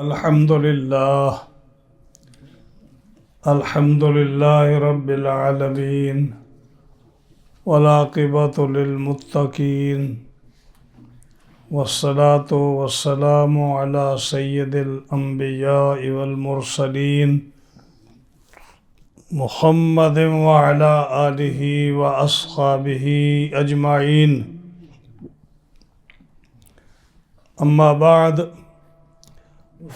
الحمد لله رب العالمين والعاقبة للمتقين والصلاة والسلام على سيد الأنبياء والمرسلين محمد وعلى آله وأصحابه أجمعين. أما بعد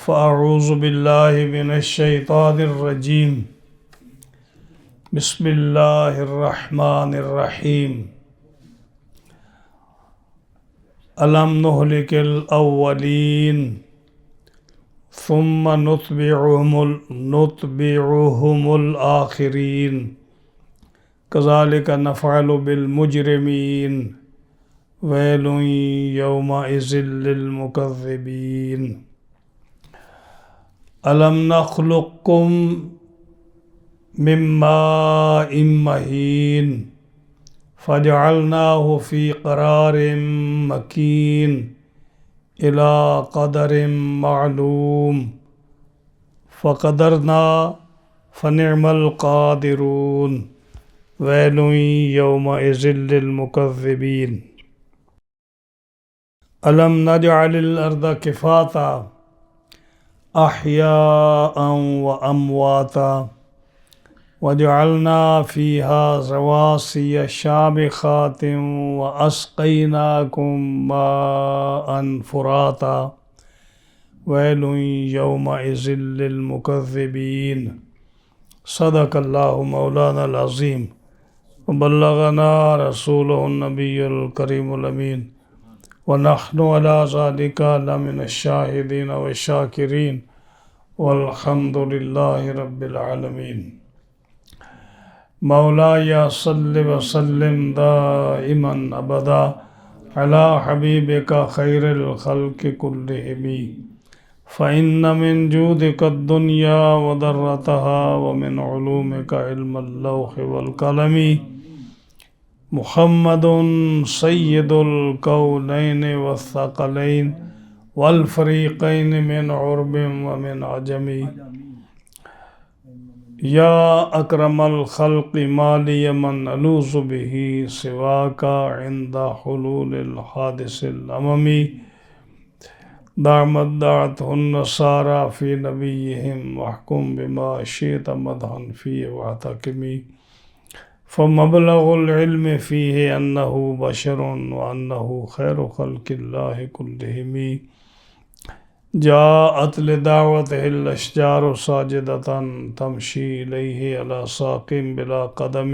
فأعوذ بالله من الشيطان الرجيم. بسم الله الرحمن الرحيم. ألم نهلك الأولين ثم نتبعهم الآخرين كذلك نفعل بالمجرمين ويل يومئذ للمكذبين. ألم نخلقكم من ماء مهين فجعلناه في قرار مكين إلى قدر معلوم فقدرنا فنعم القادرون ويل يومئذ للمكذبين. ألم نجعل الأرض كفاتا أحياء وأمواتا وجعلنا فيها رواسي شامخات وأسقيناكم ماء فراتا ويل يومئذ للمكذبين. صدق الله مولانا العظيم وبلغنا رسوله النبي الكريم الأمين ونحن على ذلك لمن الشاهدين والشاكرين والحمد لله رب العالمين. مولاي صل وسلم دائما أبدا على حبيبك خير الخلق كلهم فإن من جودك الدنيا وضرتها ومن علومك علم اللوح والقلم. محمد سید الکونین والثقلین والفریقین من عرب ومن عجم. یا اکرم الخلق ما لی من الوذ به سواک عند حلول الحادث الامم. دعمت دعته النصارى في نبيهم واحكم بما شئت مدحا فيه واعتكمي. فمبلغ العلم فيه أنه بشر وأنه خير خلق الله كلهم. جاءت لدعوته الأشجار ساجدة تمشي إليه على ساق بلا قدم.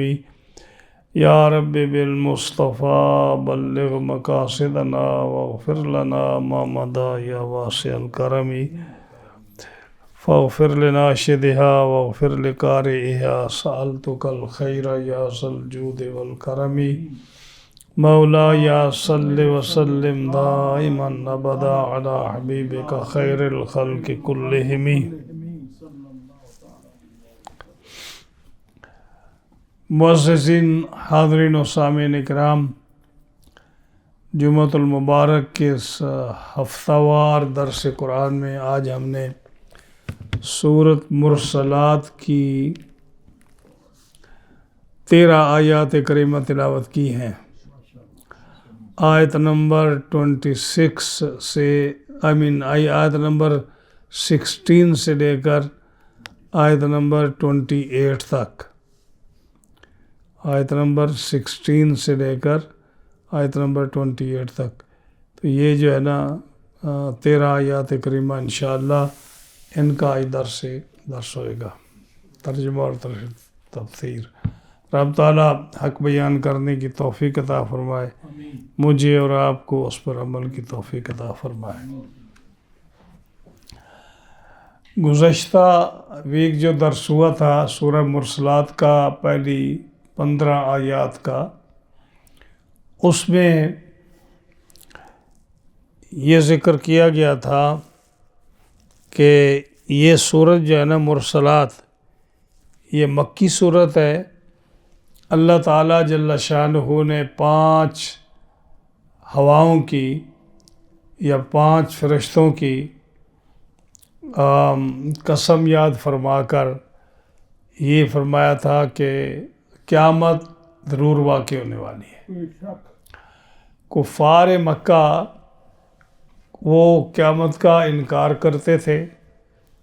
يا رب بالمصطفى بلغ مقاصدنا واغفر لنا ما مضى يا واسع الكرم. فاغفر لناشدها واغفر لقارئها سألتك الخير يا ذا الجود والكرم. مولاي صل وسلم دائما أبدا على حبيبك خير الخلق كلهم. معززین حاضرین و سامعین اکرام، جمعۃ المبارک کے اس ہفتہ وار درس قرآن میں آج ہم نے سورۃ مرسلات کی 13 آیات کریمہ تلاوت کی ہیں. آیت نمبر 26 سے آیت نمبر 16 سے لے کر آیت نمبر 28 تک. آیت نمبر 16 سے لے کر آیت نمبر 28 تک. تو یہ جو ہے نا 13 آیات کریمہ انشاءاللہ ان کا آج درس ہوئے گا، ترجمہ اور تفسیر. رب تعالیٰ حق بیان کرنے کی توفیق عطا فرمائے، مجھے اور آپ کو اس پر عمل کی توفیق عطا فرمائے. گزشتہ ویک جو درس ہوا تھا سورہ مرسلات کا پہلی 15 آیات کا، اس میں یہ ذکر کیا گیا تھا کہ یہ سورت جو ہے نا مرسلات، یہ مکی صورت ہے. اللہ تعالیٰ جل شانہ نے 5 ہواؤں کی یا 5 فرشتوں کی قسم یاد فرما کر یہ فرمایا تھا کہ قیامت ضرور واقع ہونے والی ہے۔ کفار مکہ وہ قیامت کا انکار کرتے تھے،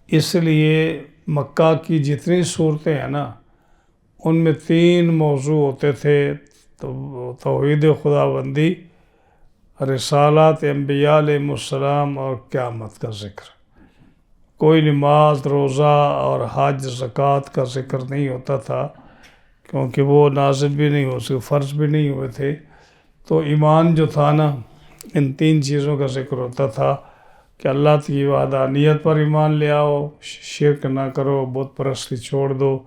اس لیے مکہ کی جتنی صورتیں ہیں نا ان میں 3 موضوع ہوتے تھے: توحید خداوندی، رسالات انبیاء علیہ السلام اور قیامت کا ذکر۔ کوئی نماز، روزہ اور حج، زکوٰۃ کا ذکر نہیں ہوتا تھا، کیونکہ وہ نازل بھی نہیں ہو سکے، فرض بھی نہیں ہوئے تھے۔ تو ایمان جو تھا نا، ان 3 چیزوں کا ذکر ہوتا تھا کہ اللہ کی وحدانیت پر ایمان لے آؤ، شرک نہ کرو، بت پرستی چھوڑ دو،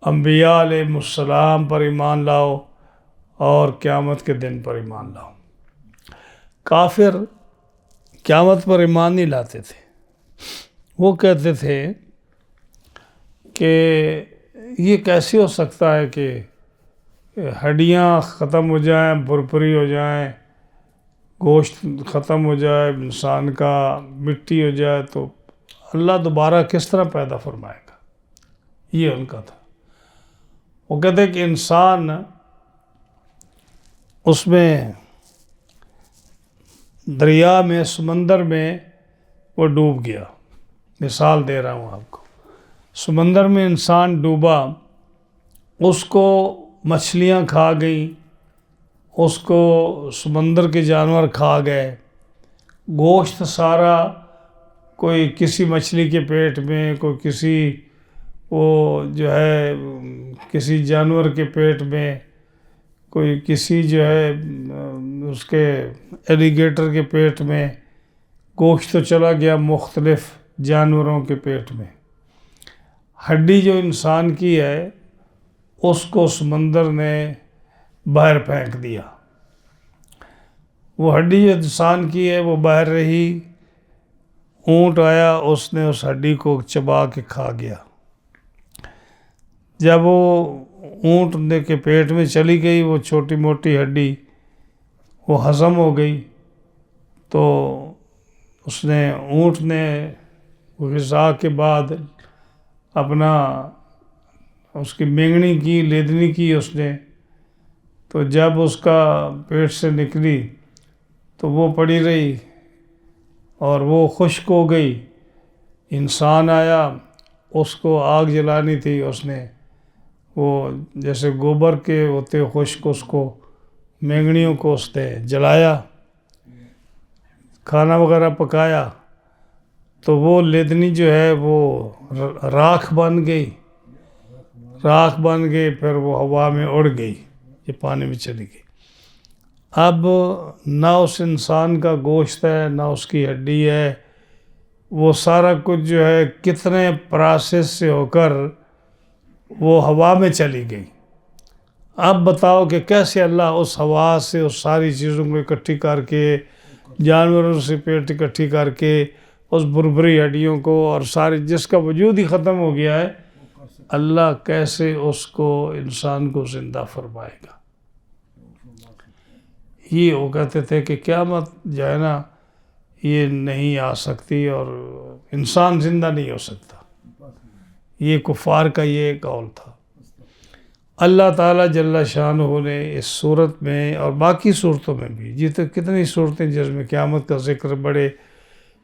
انبیاء علیہ السلام پر ایمان لاؤ اور قیامت کے دن پر ایمان لاؤ۔ کافر قیامت پر ایمان نہیں لاتے تھے، وہ کہتے تھے کہ یہ کیسے ہو سکتا ہے کہ ہڈیاں ختم ہو جائیں، بھرپری ہو جائیں، گوشت ختم ہو جائے، انسان کا مٹی ہو جائے، تو اللہ دوبارہ کس طرح پیدا فرمائے گا؟ یہ ان کا تھا۔ وہ کہتے ہیں کہ انسان اس میں دریا میں، سمندر میں وہ ڈوب گیا۔ مثال دے رہا ہوں آپ کو، سمندر میں انسان ڈوبا، اس کو مچھلیاں کھا گئیں، اس کو سمندر کے جانور کھا گئے، گوشت سارا کوئی کسی مچھلی کے پیٹ میں، کوئی کسی وہ جو ہے کسی جانور کے پیٹ میں، کوئی کسی جو ہے اس کے ایلیگیٹر کے پیٹ میں، گوشت تو چلا گیا مختلف جانوروں کے پیٹ میں۔ ہڈی جو انسان کی ہے اس کو سمندر نے باہر پھینک دیا۔ وہ ہڈی جو انسان کی ہے وہ باہر رہی، اونٹ آیا، اس نے اس ہڈی کو چبا کے کھا گیا۔ جب وہ اونٹ کے پیٹ میں چلی گئی وہ چھوٹی موٹی ہڈی، وہ ہضم ہو گئی، تو اس نے اونٹ نے غذا کے بعد اپنا اس کی مینگنی کی، لیدنی کی اس نے، تو جب اس کا پیٹ سے نکلی تو وہ پڑی رہی اور وہ خشک ہو گئی۔ انسان آیا، اس کو آگ جلانی تھی، اس نے وہ جیسے گوبر کے ہوتے خشک، اس کو مینگنیوں کو اس نے جلایا، کھانا وغیرہ پکایا، تو وہ لیدنی جو ہے وہ راکھ بن گئی، پھر وہ ہوا میں اڑ گئی، یہ پانی میں چلی گئی۔ اب نہ اس انسان کا گوشت ہے، نہ اس کی ہڈی ہے، وہ سارا کچھ جو ہے کتنے پروسیس سے ہو کر وہ ہوا میں چلی گئی۔ اب بتاؤ کہ کیسے اللہ اس ہوا سے اس ساری چیزوں کو اکٹھی کر کے، جانوروں سے پیٹ اکٹھی کر کے، اس بھربھری ہڈیوں کو اور سارے جس کا وجود ہی ختم ہو گیا ہے، اللہ کیسے اس کو انسان کو زندہ فرمائے گا؟ یہ وہ کہتے تھے کہ قیامت جو ہے نا یہ نہیں آ سکتی اور انسان زندہ نہیں ہو سکتا۔ یہ کفار کا یہ قول تھا۔ اللہ تعالیٰ جل شانہ نے اس صورت میں اور باقی صورتوں میں بھی، جتنے کتنی صورتیں جس میں قیامت کا ذکر بڑے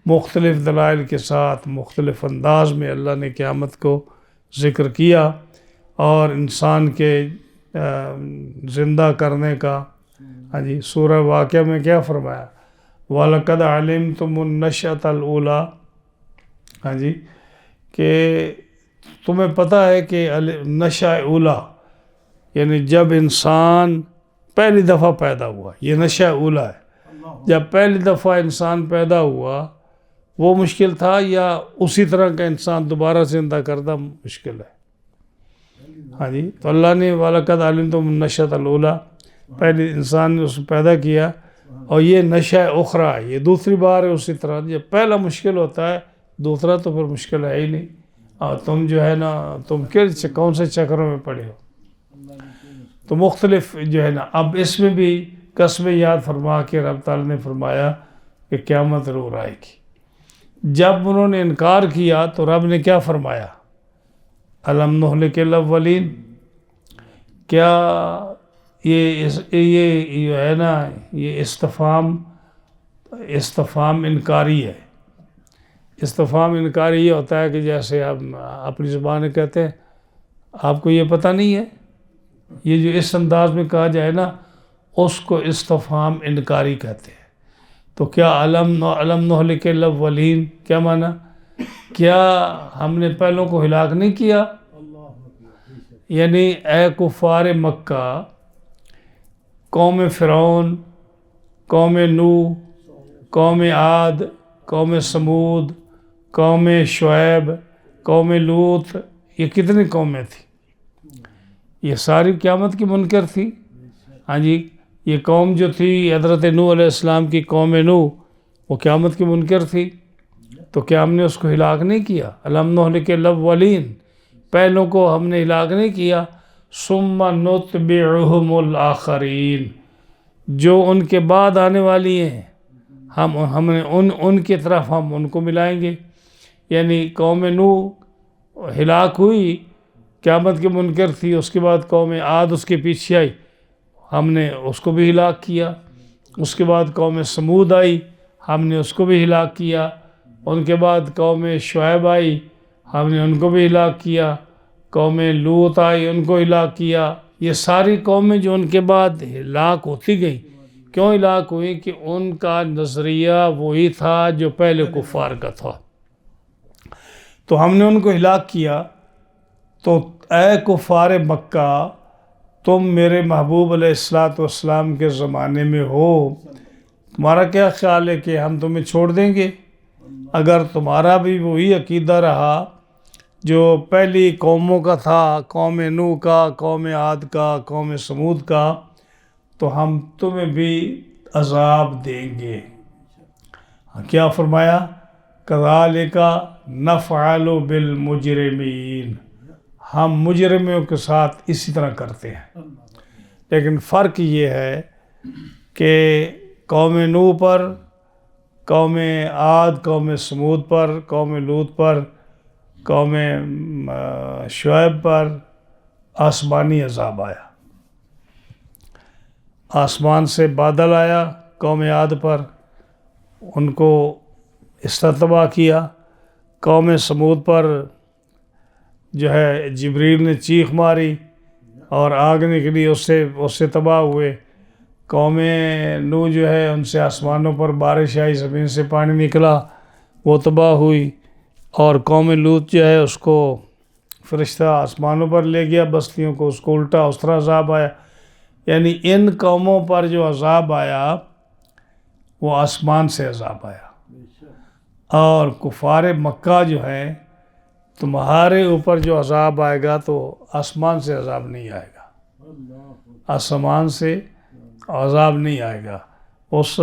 مختلف دلائل کے ساتھ مختلف انداز میں اللہ نے قیامت کو ذکر کیا اور انسان کے زندہ کرنے کا۔ ہاں جی، سورہ واقعہ میں کیا فرمایا؟ وَلَقَدْ عَلِمْتُمُ النَّشْأَةَ الْأُولَىٰ، ہاں جی، کہ تمہیں پتہ ہے کہ نشأ اولیٰ یعنی جب انسان پہلی دفعہ پیدا ہوا، یہ نشأ اولیٰ ہے۔ جب پہلی دفعہ انسان پیدا ہوا وہ مشکل تھا، یا اسی طرح کا انسان دوبارہ زندہ کرنا مشکل ہے؟ ہاں جی، تو اللہ نے وَلَقَدْ عَلِمْتُمُ النَّشْأَةَ الْأُولَىٰ، پہلے انسان نے اس کو پیدا کیا، اور یہ نشأ اخریٰ ہے، یہ دوسری بار ہے۔ اسی طرح جب پہلا مشکل ہوتا ہے دوسرا تو پھر مشکل ہے ہی نہیں، اور تم جو ہے نا تم کون سے چکروں میں پڑے ہو؟ تو مختلف جو ہے نا، اب اس میں بھی قسمیں یاد فرما کے رب تعالیٰ نے فرمایا کہ قیامت ضرور آئے گی۔ جب انہوں نے انکار کیا تو رب نے کیا فرمایا؟ الم نہلک الاولین. کیا یہ جو ہے نا یہ استفہام انکاری ہے. استفہام انکاری یہ ہوتا ہے کہ جیسے ہم اپنی زبان میں کہتے ہیں آپ کو یہ پتہ نہیں ہے. یہ جو اس انداز میں کہا جائے نا اس کو استفہام انکاری کہتے ہیں. تو کیا الم نہلک الاولین کیا معنی؟ کیا ہم نے پہلوں کو ہلاک نہیں کیا؟ یعنی اے کفار مکہ، قوم فرعون، قوم نوح، قوم عاد، قوم سمود، قوم شعیب، قوم لوط، یہ کتنی قومیں تھیں؟ یہ ساری قیامت کی منکر تھی. ہاں جی، یہ قوم جو تھی حضرت نوح علیہ السلام کی قوم نوح، وہ قیامت کی منکر تھی. تو کیا ہم نے اس کو ہلاک نہیں کیا؟ الم نہلک الاولین، پہلوں کو ہم نے ہلاک نہیں کیا. ثم نتبعہم الآخرین، جو ان کے بعد آنے والی ہیں ہم نے ان کی طرف ہم ان کو ملائیں گے. یعنی قوم نوح ہلاک ہوئی، قیامت کے منکر تھی. اس کے بعد قوم عاد اس کے پیچھے آئی، ہم نے اس کو بھی ہلاک کیا. اس کے بعد قوم سمود آئی، ہم نے اس کو بھی ہلاک کیا. ان کے بعد قوم شعیب آئی، ہم نے ان کو بھی ہلاک کیا. قوم لوط آئی، ان کو ہلاک کیا. یہ ساری قومیں جو ان کے بعد ہلاک ہوتی گئیں، کیوں ہلاک ہوئی؟ کہ ان کا نظریہ وہی تھا جو پہلے کفار کا تھا. تو ہم نے ان کو ہلاک کیا. تو اے کفار مکہ، تم میرے محبوب علیہ السلام کے زمانے میں ہو، تمہارا کیا خیال ہے کہ ہم تمہیں چھوڑ دیں گے؟ اگر تمہارا بھی وہی عقیدہ رہا جو پہلی قوموں کا تھا، قوم نوح کا، قوم عاد کا، قوم سمود کا، تو ہم تمہیں بھی عذاب دیں گے. کیا فرمایا؟ کذالک نفعل بالمجرمین، ہم مجرموں کے ساتھ اسی طرح کرتے ہیں. لیکن فرق یہ ہے کہ قوم نوح پر، قوم عاد، قوم سمود پر، قوم لوط پر، قوم شعیب پر آسمانی عذاب آیا. آسمان سے بادل آیا قوم عاد پر، ان کو استتباہ کیا. قوم سمود پر جو ہے جبریل نے چیخ ماری اور آگ نکلی، اس سے تباہ ہوئے. قوم نوح جو ہے ان سے آسمانوں پر بارش آئی، زمین سے پانی نکلا، وہ تباہ ہوئی. اور قوم لوط جو ہے اس کو فرشتہ آسمانوں پر لے گیا بستیوں کو، اس کو الٹا اس طرح عذاب آیا. یعنی ان قوموں پر جو عذاب آیا وہ آسمان سے عذاب آیا. اور کفار مکہ جو ہے تمہارے اوپر جو عذاب آئے گا تو آسمان سے عذاب نہیں آئے گا، آسمان سے عذاب نہیں آئے گا. اس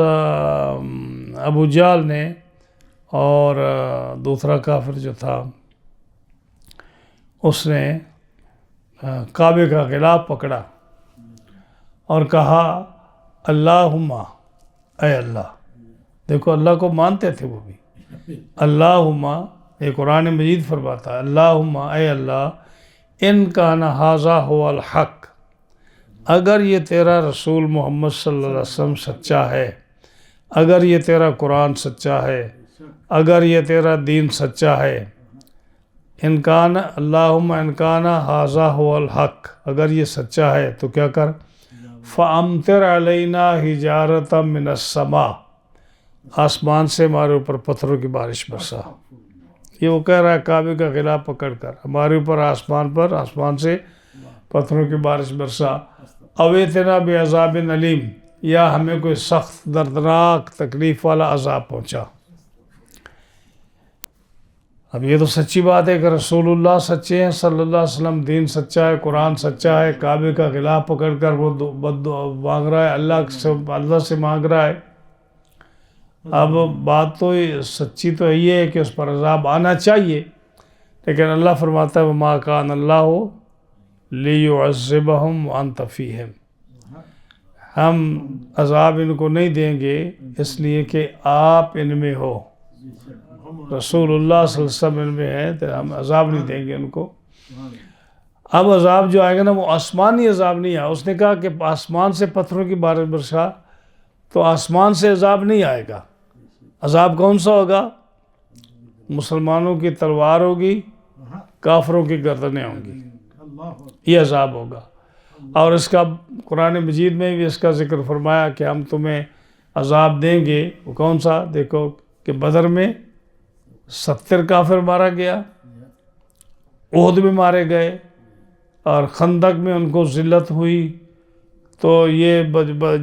ابو جہل نے اور دوسرا کافر جو تھا اس نے کعبے کا غلاف پکڑا اور کہا اللہم، اے اللہ. دیکھو اللہ کو مانتے تھے وہ بھی. اللہم، یہ قرآن مجید فرماتا ہے اللہم، اے اللہ، ان کان ھذا ھو الحق، اگر یہ تیرا رسول محمد صلی اللہ علیہ وسلم سچا ہے، اگر یہ تیرا قرآن سچا ہے، اگر یہ تیرا دین سچا ہے، ان کان اللہم ان کان ھذا ھو الحق، اگر یہ سچا ہے تو کیا کر، فَأَمْطِرْ عَلَيْنَا حِجَارَةً مِّنَ السَّمَاءِ، آسمان سے ہمارے اوپر پتھروں کی بارش برسا. یہ وہ کہہ رہا ہے کعبے کا غلاف پکڑ کر، ہمارے اوپر آسمان سے پتھروں کی بارش برسا. او ائتنا بعذاب علیم، یا ہمیں کوئی سخت دردناک تکلیف والا عذاب پہنچا. اب یہ تو سچی بات ہے کہ رسول اللہ سچے ہیں صلی اللہ علیہ وسلم، دین سچا ہے، قرآن سچا ہے. کعبے کا غلاف پکڑ کر وہ مانگ رہا ہے، اللہ سے مانگ رہا ہے. اب بات تو سچی تو یہ ہے کہ اس پر عذاب آنا چاہیے، لیکن اللہ فرماتا ہے وَمَا كَانَ اللَّهُ لِيُعَذِّبَهُمْ وَأَنْتَ فِيهِمْ، ہم عذاب ان کو نہیں دیں گے اس لیے کہ آپ ان میں ہو. رسول اللہ صلی اللہ علیہ وسلم میں ہے تو ہم عذاب نہیں دیں گے ان کو۔ اب عذاب جو آئے گا نا وہ آسمانی عذاب نہیں آئے، اس نے کہا کہ آسمان سے پتھروں کی بارش برسا، تو آسمان سے عذاب نہیں آئے گا۔ عذاب کون سا ہوگا؟ مسلمانوں کی تلوار ہوگی، کافروں کی گردنیں ہوں گی، یہ عذاب ہوگا۔ اور اس کا قرآن مجید میں بھی اس کا ذکر فرمایا کہ ہم تمہیں عذاب دیں گے۔ وہ کون سا؟ دیکھو کہ بدر میں 70 کافر مارا گیا، احد میں مارے گئے، اور خندق میں ان کو ذلت ہوئی۔ تو یہ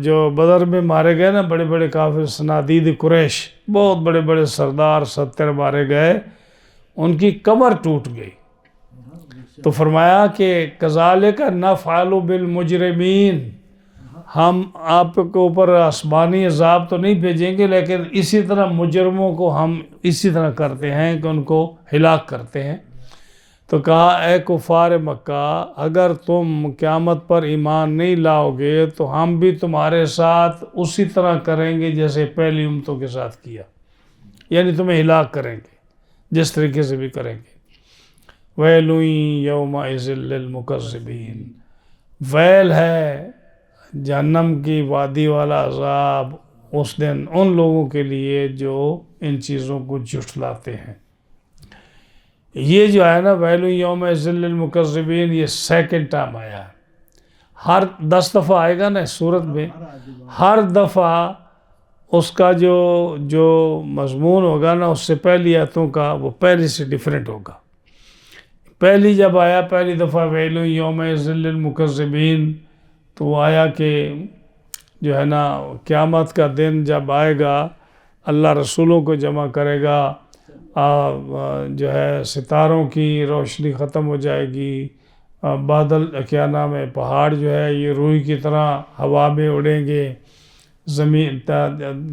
جو بدر میں مارے گئے نا بڑے بڑے کافر، صنادید قریش، بہت بڑے بڑے سردار 70 مارے گئے، ان کی کمر ٹوٹ گئی۔ تو فرمایا کہ کذالک نفعل بالمجرمین، ہم آپ کے اوپر آسمانی عذاب تو نہیں بھیجیں گے، لیکن اسی طرح مجرموں کو ہم اسی طرح کرتے ہیں کہ ان کو ہلاک کرتے ہیں۔ تو کہا اے کفار مکہ، اگر تم قیامت پر ایمان نہیں لاؤ گے تو ہم بھی تمہارے ساتھ اسی طرح کریں گے جیسے پہلی امتوں کے ساتھ کیا، یعنی تمہیں ہلاک کریں گے جس طریقے سے بھی کریں گے۔ ویل یومئذ للمکذبین، ویل ہے جہنم کی وادی والا عذاب اس دن ان لوگوں کے لیے جو ان چیزوں کو جھٹلاتے ہیں۔ یہ جو ہے نا ویل یومئذ للمکذبین، یہ سیکنڈ ٹائم آیا ہے۔ ہر 10 دفعہ آئے گا نا اس صورت میں، ہر دفعہ اس کا جو مضمون ہوگا نا اس سے پہلی آیتوں کا وہ پہلی سے ڈیفرنٹ ہوگا۔ پہلی جب آیا پہلی دفعہ ویل یومئذ للمکذبین، تو وہ آیا کہ جو ہے نا قیامت کا دن جب آئے گا اللہ رسولوں کو جمع کرے گا، جو ہے ستاروں کی روشنی ختم ہو جائے گی، بادل کیا نام ہے پہاڑ جو ہے یہ روئی کی طرح ہوا میں اڑیں گے، زمین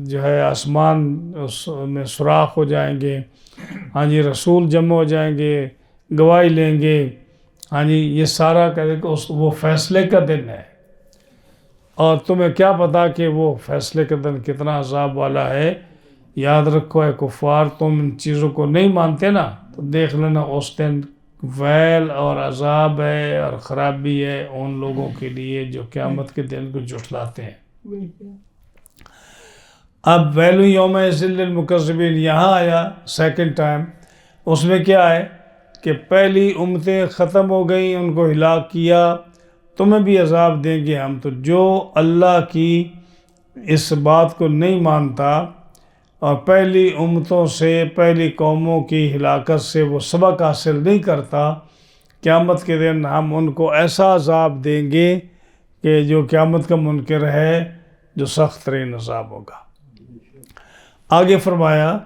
جو ہے آسمان میں سوراخ ہو جائیں گے، ہاں جی رسول جمع ہو جائیں گے، گواہی لیں گے، ہاں جی یہ سارا کہتے کہ وہ فیصلے کا دن ہے۔ اور تمہیں کیا پتا کہ وہ فیصلے کا دن کتنا عذاب والا ہے؟ یاد رکھو اے کفار، تم ان چیزوں کو نہیں مانتے نا، تو دیکھ لینا اس دن ویل اور عذاب ہے اور خرابی ہے ان لوگوں کے لیے جو قیامت کے دن کو جھٹلاتے ہیں۔ اب ویل یومئذ للمکذبین یہاں آیا سیکنڈ ٹائم، اس میں کیا ہے کہ پہلی امتیں ختم ہو گئیں، ان کو ہلاک کیا، تمہیں بھی عذاب دیں گے ہم۔ تو جو اللہ کی اس بات کو نہیں مانتا اور پہلی امتوں سے پہلی قوموں کی ہلاکت سے وہ سبق حاصل نہیں کرتا، قیامت کے دن ہم ان کو ایسا عذاب دیں گے کہ جو قیامت کا منکر ہے جو سخت ترین عذاب ہوگا۔ آگے فرمایا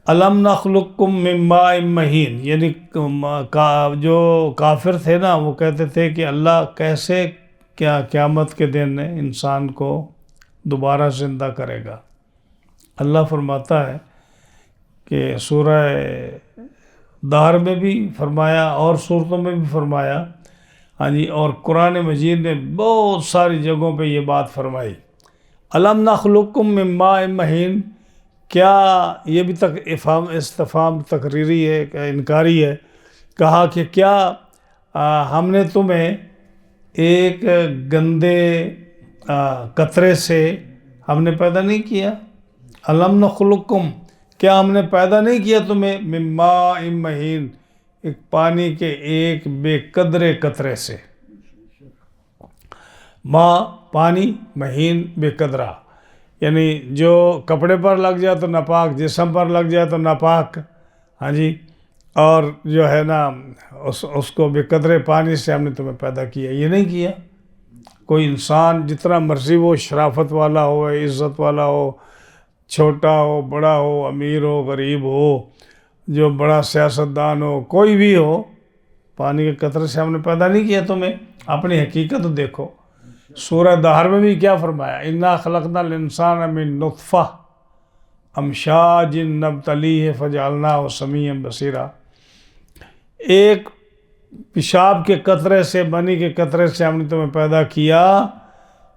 الم نخلقکم من ماء مہین، یعنی جو کافر تھے نا وہ کہتے تھے کہ اللہ کیسے کیا قیامت کے دن انسان کو دوبارہ زندہ کرے گا۔ اللہ فرماتا ہے کہ سورہ دہر میں بھی فرمایا اور صورتوں میں بھی فرمایا، ہاں جی، اور قرآن مجید نے بہت ساری جگہوں پہ یہ بات فرمائی۔ الم نخلقکم من ماء مہین، کیا یہ بھی استفہام تقریری ہے کہ انکاری ہے؟ کہا کہ کیا ہم نے تمہیں ایک گندے قطرے سے ہم نے پیدا نہیں کیا؟ الم نخلقکم، کیا ہم نے پیدا نہیں کیا تمہیں من ماء مہین، ایک پانی کے ایک بے قدرے قطرے سے۔ ماء پانی، مہین بے قدرہ، یعنی جو کپڑے پر لگ جائے تو ناپاک، جسم پر لگ جائے تو ناپاک، ہاں جی، اور جو ہے نا اس کو بے قدرے پانی سے ہم نے تمہیں پیدا کیا، یہ نہیں کیا۔ کوئی انسان جتنا مرضی وہ شرافت والا ہو، عزت والا ہو، چھوٹا ہو، بڑا ہو، امیر ہو، غریب ہو، جو بڑا سیاستدان ہو، کوئی بھی ہو، پانی کے قطرے سے ہم نے پیدا نہیں کیا تمہیں۔ اپنی حقیقت دیکھو، سورہ دہر میں بھی کیا فرمایا؟ انا خلقنا الانسان من نطفہ امشاج نبتلیہ فجعلناہ سمیعا بصیرا، ایک پیشاب کے قطرے سے، منی کے قطرے سے ہم نے تمہیں پیدا کیا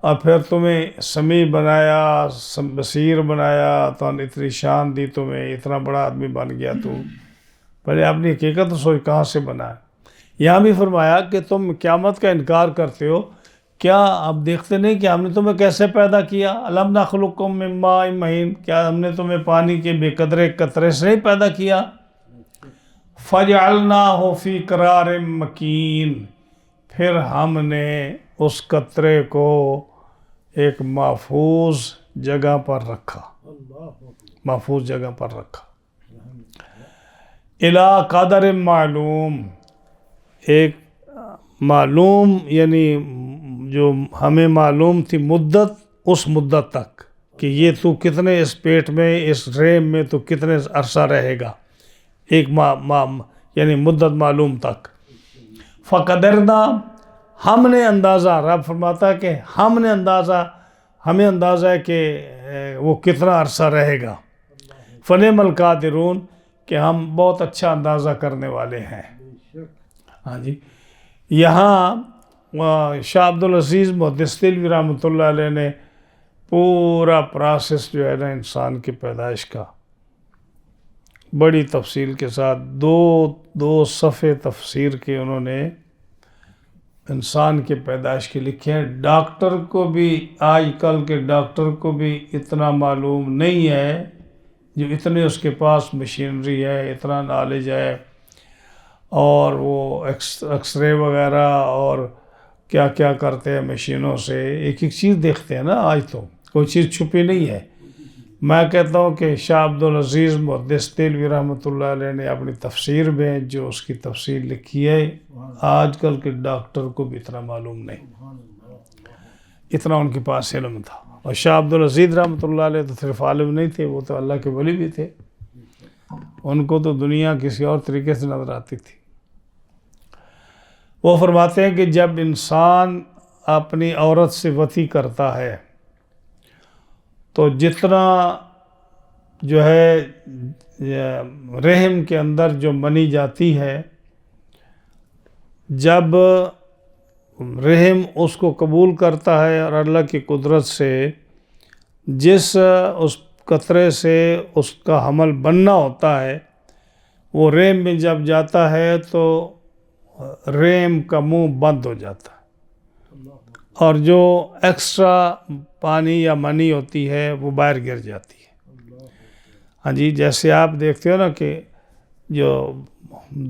اور پھر تمہیں سمیع بنایا، بصیر بنایا، تو اتنی شان دی تمہیں، اتنا بڑا آدمی بن گیا تو، پہلے اپنی حقیقت تو سوچ کہاں سے بنا ہے۔ یہاں بھی فرمایا کہ تم قیامت کا انکار کرتے ہو، کیا آپ دیکھتے نہیں کہ ہم نے تمہیں کیسے پیدا کیا؟ الم نخلقکم من ماء مہین، کیا ہم نے تمہیں پانی کے بے قدرے قطرے سے نہیں پیدا کیا؟ فجعلناہ فی قرار مکین، پھر ہم نے اس قطرے کو ایک محفوظ جگہ پر رکھا، محفوظ جگہ پر رکھا۔ الی قدر معلوم، ایک معلوم یعنی جو ہمیں معلوم تھی مدت، اس مدت تک کہ یہ تو کتنے اس پیٹ میں، اس رحم میں تو کتنے عرصہ رہے گا، ایک یعنی مدت معلوم تک۔ فقدرنا، ہم نے اندازہ، رب فرماتا کہ ہم نے اندازہ، ہمیں اندازہ ہے کہ وہ کتنا عرصہ رہے گا۔ فنعم القادرون، کہ ہم بہت اچھا اندازہ کرنے والے ہیں۔ ہاں جی، یہاں شاہ عبدالعزیز محدث دہلوی رحمۃ اللہ علیہ نے پورا پروسیس جو ہے نا انسان کی پیدائش کا بڑی تفصیل کے ساتھ دو صفحے تفسیر کے انہوں نے انسان کی پیدائش کے لکھے ہیں۔ ڈاکٹر کو بھی، آج کل کے ڈاکٹر کو بھی اتنا معلوم نہیں ہے، جو اتنے اس کے پاس مشینری ہے، اتنا نالج ہے، اور وہ ایکس رے وغیرہ اور کیا کیا کرتے ہیں مشینوں سے، ایک ایک چیز دیکھتے ہیں نا آج، تو کوئی چیز چھپی نہیں ہے۔ میں کہتا ہوں کہ شاہ عبدالعزیز محدث دہلوی رحمۃ اللہ علیہ نے اپنی تفسیر میں جو اس کی تفسیر لکھی ہے، آج کل کے ڈاکٹر کو بھی اتنا معلوم نہیں، اتنا ان کے پاس علم تھا۔ اور شاہ عبدالعزیز رحمۃ اللہ علیہ تو صرف عالم نہیں تھے، وہ تو اللہ کے ولی بھی تھے، ان کو تو دنیا کسی اور طریقے سے نظر آتی تھی۔ وہ فرماتے ہیں کہ جب انسان اپنی عورت سے وطی کرتا ہے تو جتنا جو ہے رحم کے اندر جو منی جاتی ہے، جب رحم اس کو قبول کرتا ہے اور اللہ کی قدرت سے جس اس قطرے سے اس کا حمل بننا ہوتا ہے، وہ رحم میں جب جاتا ہے تو رحم کا منہ بند ہو جاتا ہے، اور جو ایکسٹرا پانی یا منی ہوتی ہے وہ باہر گر جاتی ہے۔ ہاں جی، جیسے آپ دیکھتے ہو نا کہ جو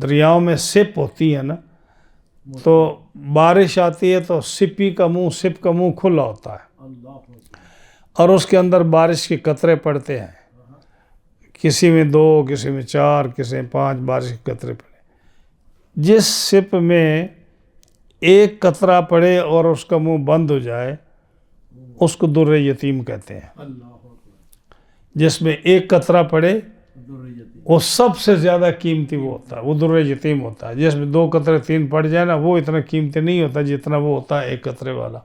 دریاؤں میں سپ ہوتی ہے نا، تو بارش آتی ہے تو سپ کا منہ کھلا ہوتا ہے، اور اس کے اندر بارش کے قطرے پڑتے ہیں، کسی میں 2، کسی میں 4، کسی میں 5 بارش کے قطرے پڑے۔ جس سپ میں ایک قطرہ پڑے اور اس کا منہ بند ہو جائے، اس کو در یتیم کہتے ہیں۔ جس میں ایک قطرہ پڑے وہ سب سے زیادہ قیمتی وہ ہوتا ہے، وہ در یتیم ہوتا ہے۔ جس میں 2 قطرے 3 پڑ جائے نا، وہ اتنا قیمتی نہیں ہوتا جتنا وہ ہوتا ہے ایک قطرے والا۔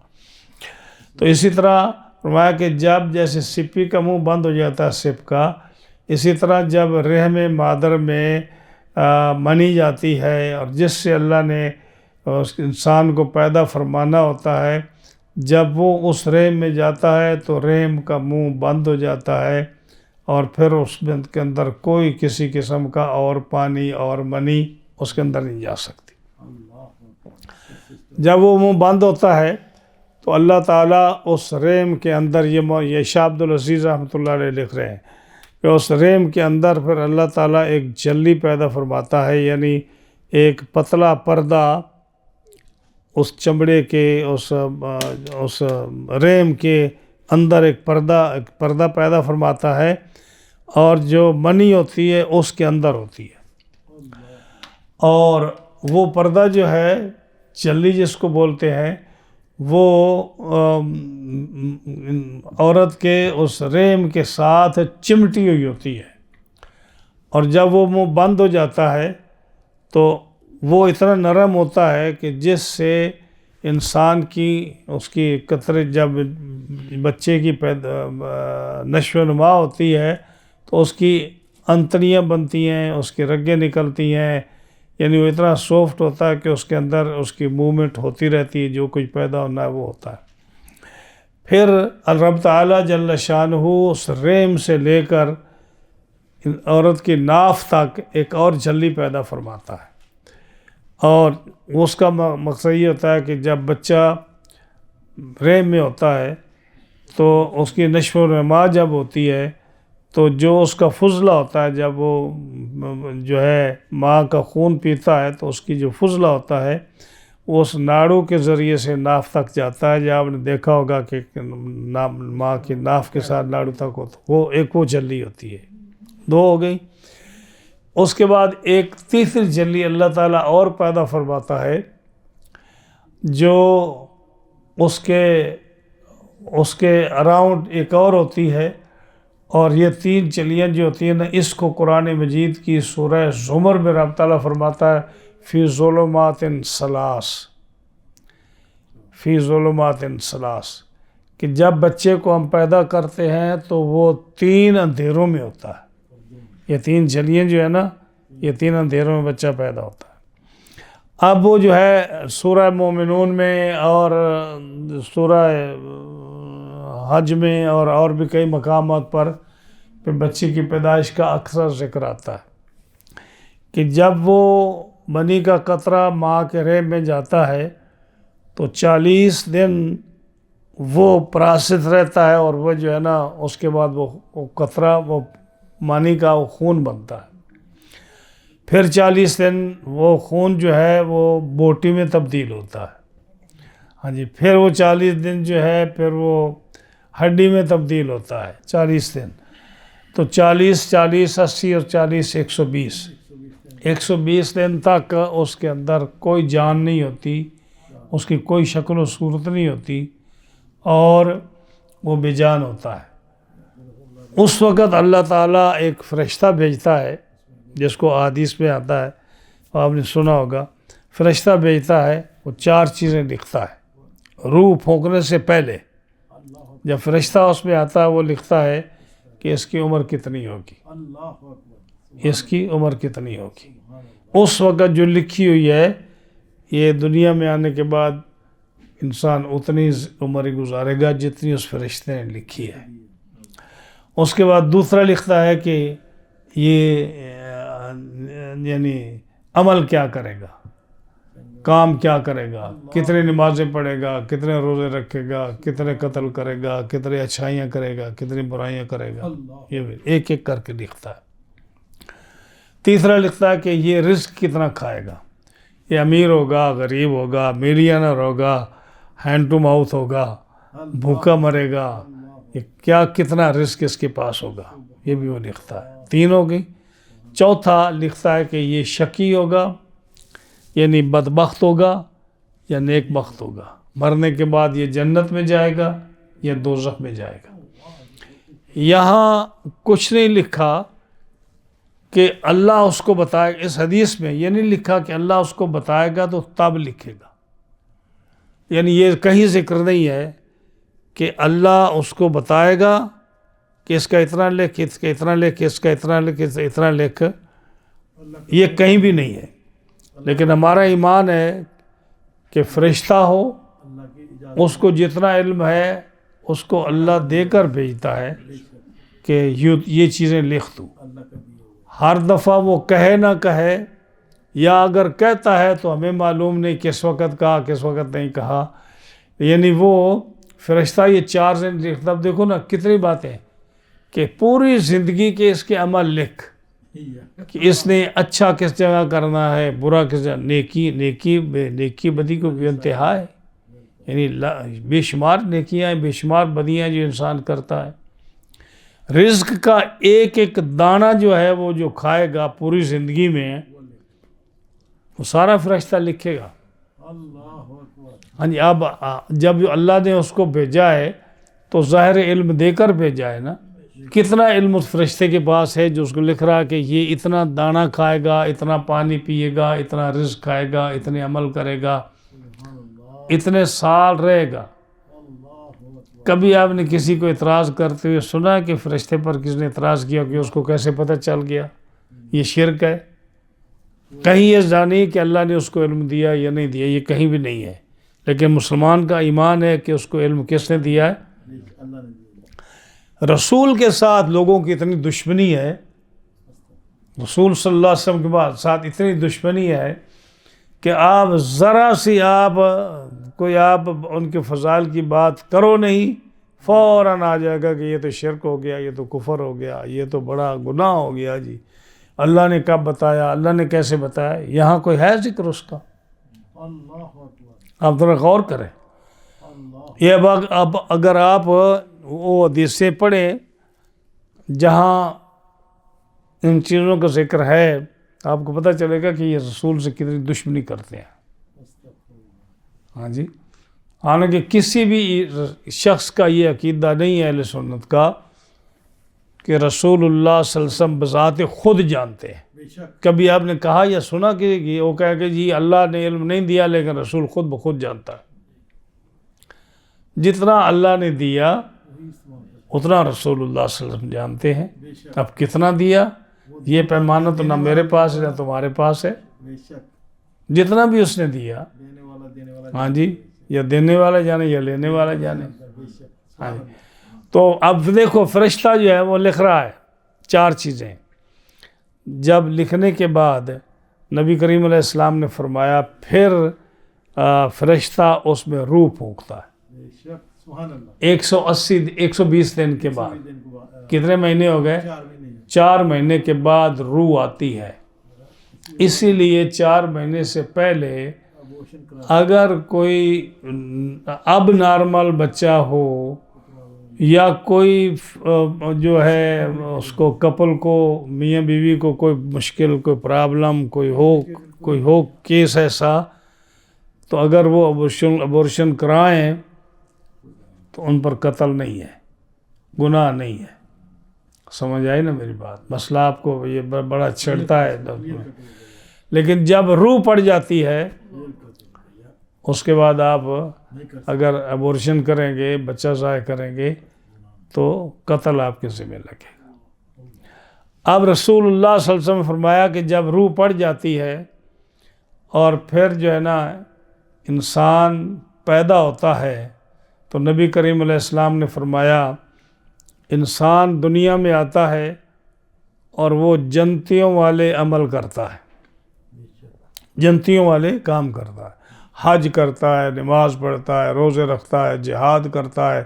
تو اسی طرح فرمایا کہ جب جیسے سپی کا منہ بند ہو جاتا ہے سپ کا، اسی طرح جب رحم مادر میں منی جاتی ہے، اور جس سے اللہ نے اس انسان کو پیدا فرمانا ہوتا ہے، جب وہ اس رحم میں جاتا ہے تو رحم کا منہ بند ہو جاتا ہے، اور پھر اس کے اندر کوئی کسی قسم کا اور پانی اور منی اس کے اندر نہیں جا سکتی۔ جب وہ منہ بند ہوتا ہے تو اللہ تعالیٰ اس رحم کے اندر، یہ شاہ عبدالعزیز رحمۃ اللہ علیہ لکھ رہے ہیں کہ اس رحم کے اندر پھر اللہ تعالیٰ ایک جلی پیدا فرماتا ہے، یعنی ایک پتلا پردہ اس چمڑے کے، اس رحم کے اندر ایک پردہ پیدا فرماتا ہے، اور جو منی ہوتی ہے اس کے اندر ہوتی ہے، اور وہ پردہ جو ہے جلی جس کو بولتے ہیں، وہ عورت کے اس رحم کے ساتھ چمٹی ہوئی ہوتی ہے، اور جب وہ منہ بند ہو جاتا ہے تو وہ اتنا نرم ہوتا ہے کہ جس سے انسان کی اس کی قطرے، جب بچے کی نشو و نما ہوتی ہے تو اس کی انتڑیاں بنتی ہیں، اس کی رگیں نکلتی ہیں، یعنی وہ اتنا سافٹ ہوتا ہے کہ اس کے اندر اس کی موومنٹ ہوتی رہتی ہے، جو کچھ پیدا ہونا ہے وہ ہوتا ہے۔ پھر رب تعالیٰ جل شانہ اس رحم سے لے کر عورت کی ناف تک ایک اور جھلی پیدا فرماتا ہے، اور اس کا مقصد یہ ہوتا ہے کہ جب بچہ رحم میں ہوتا ہے تو اس کی نشو و نما جب ہوتی ہے تو جو اس کا فضلہ ہوتا ہے، جب وہ جو ہے ماں کا خون پیتا ہے تو اس کی جو فضلہ ہوتا ہے وہ اس ناڑو کے ذریعے سے ناف تک جاتا ہے، جہاں آپ نے دیکھا ہوگا کہ ماں کی ناف کے ساتھ ناڑو تک ہوتا ہے، وہ ایک وہ جھلی ہوتی ہے، دو ہو گئی۔ اس کے بعد ایک تیسری جھلی اللہ تعالیٰ اور پیدا فرماتا ہے جو اس کے اراؤنڈ ایک اور ہوتی ہے، اور یہ تین جھلیاں جو ہوتی ہیں نا، اس کو قرآن مجید کی سورہ زمر میں رب تعالیٰ فرماتا ہے فی ظلمات ثلاث، فی ظلمات ثلاث، کہ جب بچے کو ہم پیدا کرتے ہیں تو وہ 3 اندھیروں میں ہوتا ہے۔ یہ 3 جھلیاں جو ہے نا، یہ 3 اندھیروں میں بچہ پیدا ہوتا ہے۔ اب وہ جو ہے سورہ مومنون میں اور سورہ حج میں اور بھی کئی مقامات پر بچے کی پیدائش کا اکثر ذکر آتا ہے کہ جب وہ منی کا قطرہ ماں کے رحم میں جاتا ہے تو 40 دن وہ پراسد رہتا ہے، اور وہ جو ہے نا اس کے بعد وہ قطرہ، وہ منی کا وہ خون بنتا ہے۔ پھر 40 دن وہ خون جو ہے وہ بوٹی میں تبدیل ہوتا ہے، ہاں جی، پھر وہ 40 دن جو ہے پھر وہ ہڈی میں تبدیل ہوتا ہے 40 دن، تو 40 40 80 اور 40 120 دن تک اس کے اندر کوئی جان نہیں ہوتی، اس کی کوئی شکل و صورت نہیں ہوتی، اور وہ بے جان ہوتا ہے۔ اس وقت اللہ تعالیٰ ایک فرشتہ بھیجتا ہے، جس کو حدیث میں آتا ہے، آپ نے سنا ہوگا، فرشتہ بھیجتا ہے، وہ 4 چیزیں لکھتا ہے روح پھونکنے سے پہلے۔ جب فرشتہ اس میں آتا ہے وہ لکھتا ہے کہ اس کی عمر کتنی ہوگی، اس کی عمر کتنی ہوگی۔ اس وقت جو لکھی ہوئی ہے، یہ دنیا میں آنے کے بعد انسان اتنی عمر گزارے گا جتنی اس فرشتے نے لکھی ہے۔ اس کے بعد دوسرا لکھتا ہے کہ یہ یعنی عمل کیا کرے گا، کام کیا کرے گا، کتنے نمازیں پڑھے گا، کتنے روزے رکھے گا، کتنے قتل کرے گا، کتنے اچھائیاں کرے گا، کتنی برائیاں کرے گا، یہ ایک ایک کر کے لکھتا ہے۔ تیسرا لکھتا ہے کہ یہ رزق کتنا کھائے گا، یہ امیر ہوگا، غریب ہوگا، ملینر ہوگا، ہینڈ ٹو ماؤتھ ہوگا، بھوکا مرے گا، یہ کیا کتنا رزق اس کے پاس ہوگا، یہ بھی وہ لکھتا ہے۔ 3 ہو گئی۔ چوتھا لکھتا ہے کہ یہ شقی ہوگا یعنی بدبخت ہوگا یا نیک بخت ہوگا، مرنے کے بعد یہ جنت میں جائے گا یا دوزخ میں جائے گا۔ یہاں کچھ نہیں لکھا کہ اللہ اس کو بتائے، اس حدیث میں یہ نہیں لکھا کہ اللہ اس کو بتائے گا تو تب لکھے گا، یعنی یہ کہیں ذکر نہیں ہے کہ اللہ اس کو بتائے گا کہ اس کا اتنا لکھ، اس کا اتنا لکھ، اس کا اتنا لکھ، اس کا اتنا لکھ، یہ کہیں بھی نہیں ہے۔ لیکن ہمارا ایمان ہے کہ فرشتہ ہو، اس کو جتنا علم ہے اس کو اللہ دے کر بھیجتا ہے کہ یہ چیزیں لکھ دوں۔ ہر دفعہ وہ کہے نہ کہے، یا اگر کہتا ہے تو ہمیں معلوم نہیں کس وقت کہا کس وقت نہیں کہا، یعنی وہ فرشتہ یہ 4 دن لکھتا۔ اب دیکھو نا کتنی باتیں کہ پوری زندگی کے اس کے عمل لکھ، کہ اس نے اچھا کس جگہ کرنا ہے، برا کس جگہ، نیکی بدی کو بے انتہا ہے، یعنی بے شمار نیکیاں بے شمار بدیاں جو انسان کرتا ہے۔ رزق کا ایک ایک دانہ جو ہے وہ جو کھائے گا پوری زندگی میں، وہ سارا فرشتہ لکھے گا۔ ہاں جی، اب جب اللہ نے اس کو بھیجا ہے تو ظاہر علم دے کر بھیجا ہے نا، کتنا علم اس فرشتے کے پاس ہے جو اس کو لکھ رہا ہے کہ یہ اتنا دانہ کھائے گا، اتنا پانی پیے گا، اتنا رزق کھائے گا، اتنے عمل کرے گا، اتنے سال رہے گا۔ کبھی آپ نے کسی کو اعتراض کرتے ہوئے سنا کہ فرشتے پر کس نے اعتراض کیا کہ اس کو کیسے پتہ چل گیا؟ یہ شرک ہے۔ کہیں یہ جانی کہ اللہ نے اس کو علم دیا یا نہیں دیا، یہ کہیں بھی نہیں ہے۔ لیکن مسلمان کا ایمان ہے کہ اس کو علم کس نے دیا ہے؟ رسول کے ساتھ لوگوں کی اتنی دشمنی ہے، رسول صلی اللہ علیہ وسلم کے ساتھ اتنی دشمنی ہے کہ آپ ذرا سی آپ ان کے فضائل کی بات کرو نہیں، فوراً آ جائے گا کہ یہ تو شرک ہو گیا، یہ تو کفر ہو گیا، یہ تو بڑا گناہ ہو گیا جی، اللہ نے کب بتایا، اللہ نے کیسے بتایا؟ یہاں کوئی ہے ذکر اس کا؟ آپ ذرا غور کریں۔ یہ اب اگر آپ وہ حدیثیں پڑھیں جہاں ان چیزوں کا ذکر ہے، آپ کو پتہ چلے گا کہ یہ رسول سے کتنی دشمنی کرتے ہیں۔ ہاں جی، حالانکہ کسی بھی شخص کا یہ عقیدہ نہیں ہے اہل سنت کا کہ رسول اللہ صلی اللہ علیہ وسلم بذات خود جانتے ہیں۔ کبھی آپ نے کہا یا سنا کہ وہ کہہ کہ جی اللہ نے علم نہیں دیا لیکن رسول خود بخود جانتا ہے؟ جتنا اللہ نے دیا اتنا رسول اللہ صلی اللہ علیہ وسلم جانتے ہیں۔ اب کتنا دیا یہ پیمانہ تو نہ میرے پاس ہے نہ تمہارے پاس ہے، جتنا بھی اس نے دیا، ہاں جی، یا دینے والا جانے یا لینے والا جانے۔ ہاں جی، تو اب دیکھو فرشتہ جو ہے وہ لکھ رہا ہے 4 چیزیں۔ جب لکھنے کے بعد نبی کریم علیہ السلام نے فرمایا پھر فرشتہ اس میں روح پھونکتا ہے 120 دن کے بعد۔ کتنے مہینے ہو گئے؟ 4 مہینے کے بعد روح آتی ہے۔ اسی لیے 4 مہینے سے پہلے اگر کوئی اب نارمل بچہ ہو یا کوئی جو ہے اس کو کپل کو، میاں بیوی کو کوئی مشکل، کوئی پرابلم کوئی ہو کیس ایسا، تو اگر وہ ابورشن کرائیں تو ان پر قتل نہیں ہے، گناہ نہیں ہے۔ سمجھ آئی نا میری بات؟ مسئلہ آپ کو یہ بڑا چھڑتا ہے، لیکن جب روح پڑ جاتی ہے اس کے بعد آپ اگر ابورشن کریں گے، بچہ ضائع کریں گے تو قتل آپ کے ذمہ لگے گا۔ اب رسول اللہ صلی اللہ علیہ وسلم نے فرمایا کہ جب روح پڑ جاتی ہے اور پھر جو ہے نا انسان پیدا ہوتا ہے تو نبی کریم علیہ السلام نے فرمایا انسان دنیا میں آتا ہے اور وہ جنتیوں والے عمل کرتا ہے، جنتیوں والے کام کرتا ہے، حج کرتا ہے، نماز پڑھتا ہے، روزے رکھتا ہے، جہاد کرتا ہے۔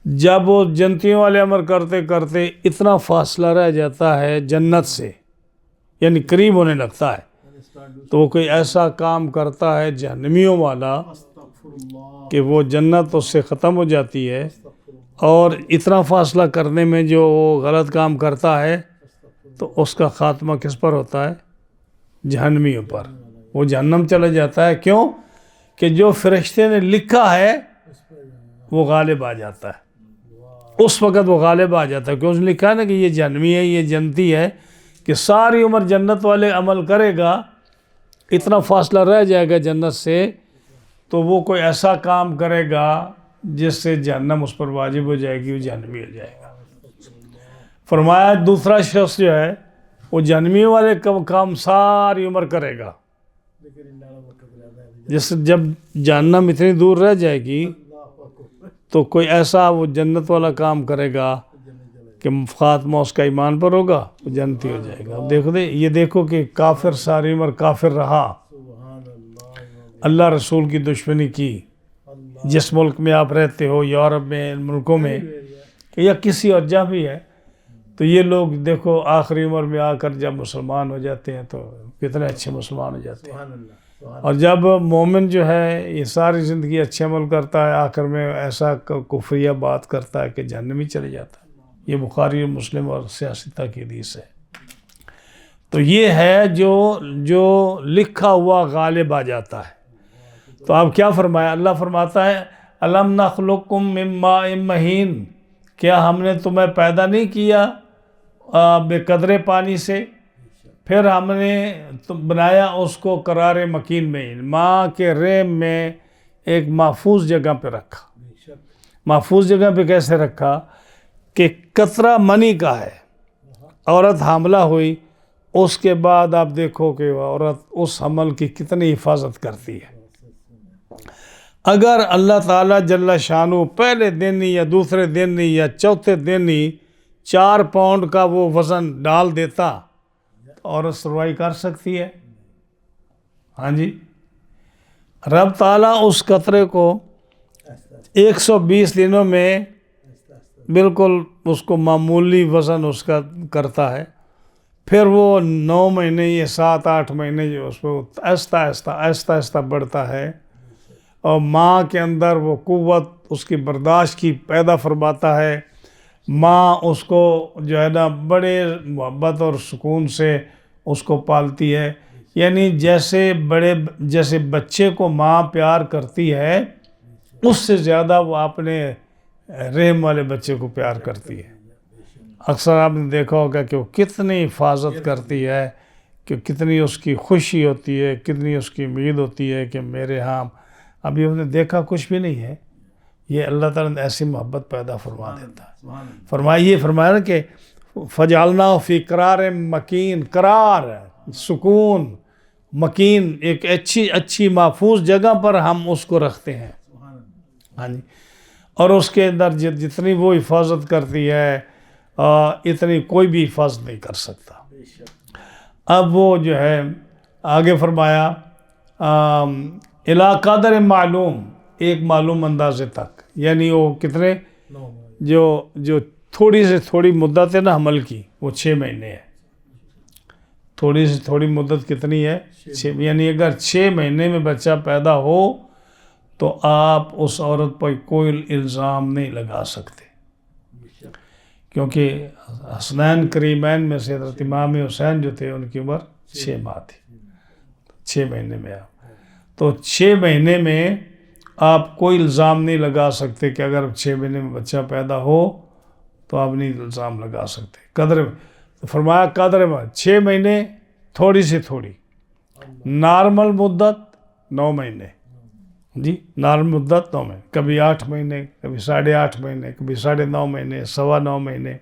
جب وہ جنتیوں والے عمل کرتے کرتے اتنا فاصلہ رہ جاتا ہے جنت سے، یعنی قریب ہونے لگتا ہے، تو وہ کوئی ایسا کام کرتا ہے جہنمیوں والا کہ وہ جنت اس سے ختم ہو جاتی ہے، اور اتنا فاصلہ کرنے میں جو وہ غلط کام کرتا ہے تو اس کا خاتمہ کس پر ہوتا ہے؟ جہنمیوں پر۔ وہ جہنم چلا جاتا ہے۔ کیوں؟ کہ جو فرشتے نے لکھا ہے وہ غالب آ جاتا ہے، اس وقت وہ غالب آ جاتا ہے، کیوں؟ اس نے لکھا ہے نا کہ یہ جہنمی ہے، یہ جنتی ہے، کہ ساری عمر جنت والے عمل کرے گا، اتنا فاصلہ رہ جائے گا جنت سے، تو وہ کوئی ایسا کام کرے گا جس سے جہنم اس پر واجب ہو جائے گی، وہ جہنمی ہو جائے گا۔ فرمایا دوسرا شخص جو ہے وہ جہنمی والے کام ساری عمر کرے گا، جس جب جہنم اتنی دور رہ جائے گی تو کوئی ایسا وہ جنت والا کام کرے گا کہ خاتمہ اس کا ایمان پر ہوگا، وہ جنتی ہو جائے گا۔ یہ دیکھو کہ کافر ساری عمر کافر رہا، اللہ رسول کی دشمنی کی، جس ملک میں آپ رہتے ہو، یورپ میں، ان ملکوں میں یا کسی اور جہاں بھی ہے، تو یہ لوگ دیکھو آخری عمر میں آ کر جب مسلمان ہو جاتے ہیں تو کتنے اچھے مسلمان ہو جاتے ہیں، اور جب مومن جو ہے یہ ساری زندگی اچھے عمل کرتا ہے، آخر میں ایسا کفریہ بات کرتا ہے کہ جہنمی چلے جاتا ہے۔ یہ بخاری اور مسلم اور سیاستہ کی حدیث ہے۔ تو یہ ہے جو لکھا ہوا غالب آ جاتا ہے۔ تو آپ کیا فرمایا؟ اللہ فرماتا ہے الم نخلقکم من ماء مہین، کیا ہم نے تمہیں پیدا نہیں کیا بے قدرے پانی سے، پھر ہم نے بنایا اس کو قرار مکین میں، ماں کے ریم میں ایک محفوظ جگہ پہ رکھا۔ محفوظ جگہ پہ کیسے رکھا؟ کہ قطرہ منی کا ہے، عورت حاملہ ہوئی، اس کے بعد آپ دیکھو کہ عورت اس حمل کی کتنی حفاظت کرتی ہے۔ اگر اللہ تعالیٰ جل شانہ پہلے دن ہی یا دوسرے دن ہی یا چوتھے دن ہی 4 پاؤنڈ کا وہ وزن ڈال دیتا تو عورت سروائی کر سکتی ہے؟ ہاں جی، رب تعالیٰ اس قطرے کو 120 دنوں میں بالکل اس کو معمولی وزن اس کا کرتا ہے، پھر وہ 9 مہینے یا 7-8 مہینے جو اس کو آہستہ آہستہ بڑھتا ہے، اور ماں کے اندر وہ قوت اس کی برداشت کی پیدا فرماتا ہے. ماں اس کو جو ہے نا بڑے محبت اور سکون سے اس کو پالتی ہے. یعنی جیسے بچے کو ماں پیار کرتی ہے اس سے زیادہ وہ اپنے رحم والے بچے کو پیار کرتی ہے. اکثر آپ نے دیکھا ہوگا کہ وہ کتنی حفاظت کرتی ہے، کہ کتنی اس کی خوشی ہوتی ہے، کتنی اس کی امید ہوتی ہے کہ میرے ہاں ابھی ہم نے دیکھا کچھ بھی نہیں ہے، یہ اللہ تعالیٰ نے ایسی محبت پیدا فرما دیتا ہے. فرمایا نا کہ فجعلناہ فی قرار مکین، قرار سکون، مکین ایک اچھی محفوظ جگہ پر ہم اس کو رکھتے ہیں. ہاں جی، اور اس کے اندر جتنی وہ حفاظت کرتی ہے اتنی کوئی بھی حفاظت نہیں کر سکتا. اب وہ جو ہے آگے فرمایا الی قدر معلوم، ایک معلوم اندازے تک، یعنی وہ کتنے جو تھوڑی سے تھوڑی مدت ہے نا حمل کی، وہ 6 مہینے ہے. تھوڑی سے تھوڑی مدت کتنی ہے؟ 6. یعنی اگر 6 مہینے میں بچہ پیدا ہو تو آپ اس عورت پر کوئی الزام نہیں لگا سکتے، کیونکہ حسنین کریمین میں سے حضرت امام حسین جو تھے ان کی عمر 6 ماہ تھی. 6 مہینے میں تو 6 مہینے میں آپ کوئی الزام نہیں لگا سکتے کہ اگر 6 مہینے میں بچہ پیدا ہو تو آپ نہیں الزام لگا سکتے. فرمایا قدر میں 6 مہینے تھوڑی سے تھوڑی، نارمل مدت 9 مہینے. جی، نارمل مدت 9 مہینے، کبھی 8 مہینے، کبھی 8.5 مہینے، کبھی 9.5 مہینے، 9.25 مہینے.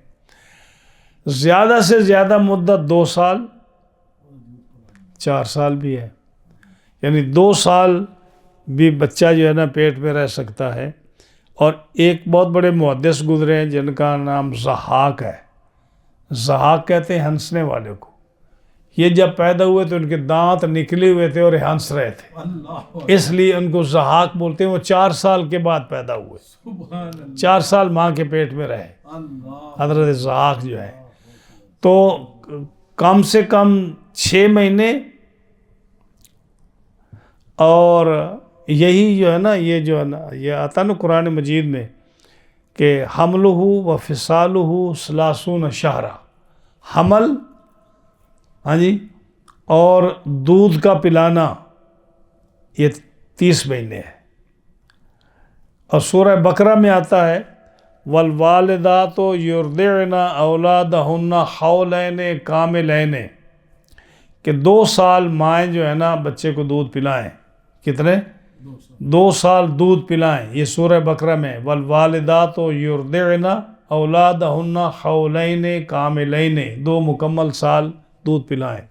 زیادہ سے زیادہ مدت 2 سال، 4 سال بھی ہے. یعنی 2 سال بھی بچہ جو ہے نا پیٹ میں رہ سکتا ہے. اور ایک بہت بڑے محدث گزرے ہیں جن کا نام ضحاک ہے. ضحاک کہتے ہیں ہنسنے والے کو. یہ جب پیدا ہوئے تو ان کے دانت نکلے ہوئے تھے اور ہنس رہے تھے، اس لیے ان کو ضحاک بولتے ہیں. وہ 4 سال کے بعد پیدا ہوئے، 4 سال ماں کے پیٹ میں رہے حضرت ضحاک جو ہے. تو کم سے کم 6 مہینے. اور یہی جو ہے نا یہ آتا نا قرآن مجید میں کہ حملہ و فصالہ 30 شہرا، حمل، ہاں جی، اور دودھ کا پلانا یہ 30 مہینے ہے. اور سورہ بقرہ میں آتا ہے والوالدات یرضعن اولادہن حولین کاملین، کہ 2 سال مائیں جو ہے نا بچے کو دودھ پلائیں. کتنے؟ 2 سال دودھ پلائیں. یہ سورہ بقرہ میں والوالدات یرضعن اولادہن حولین کاملین، 2 مکمل سال دودھ پلائیں.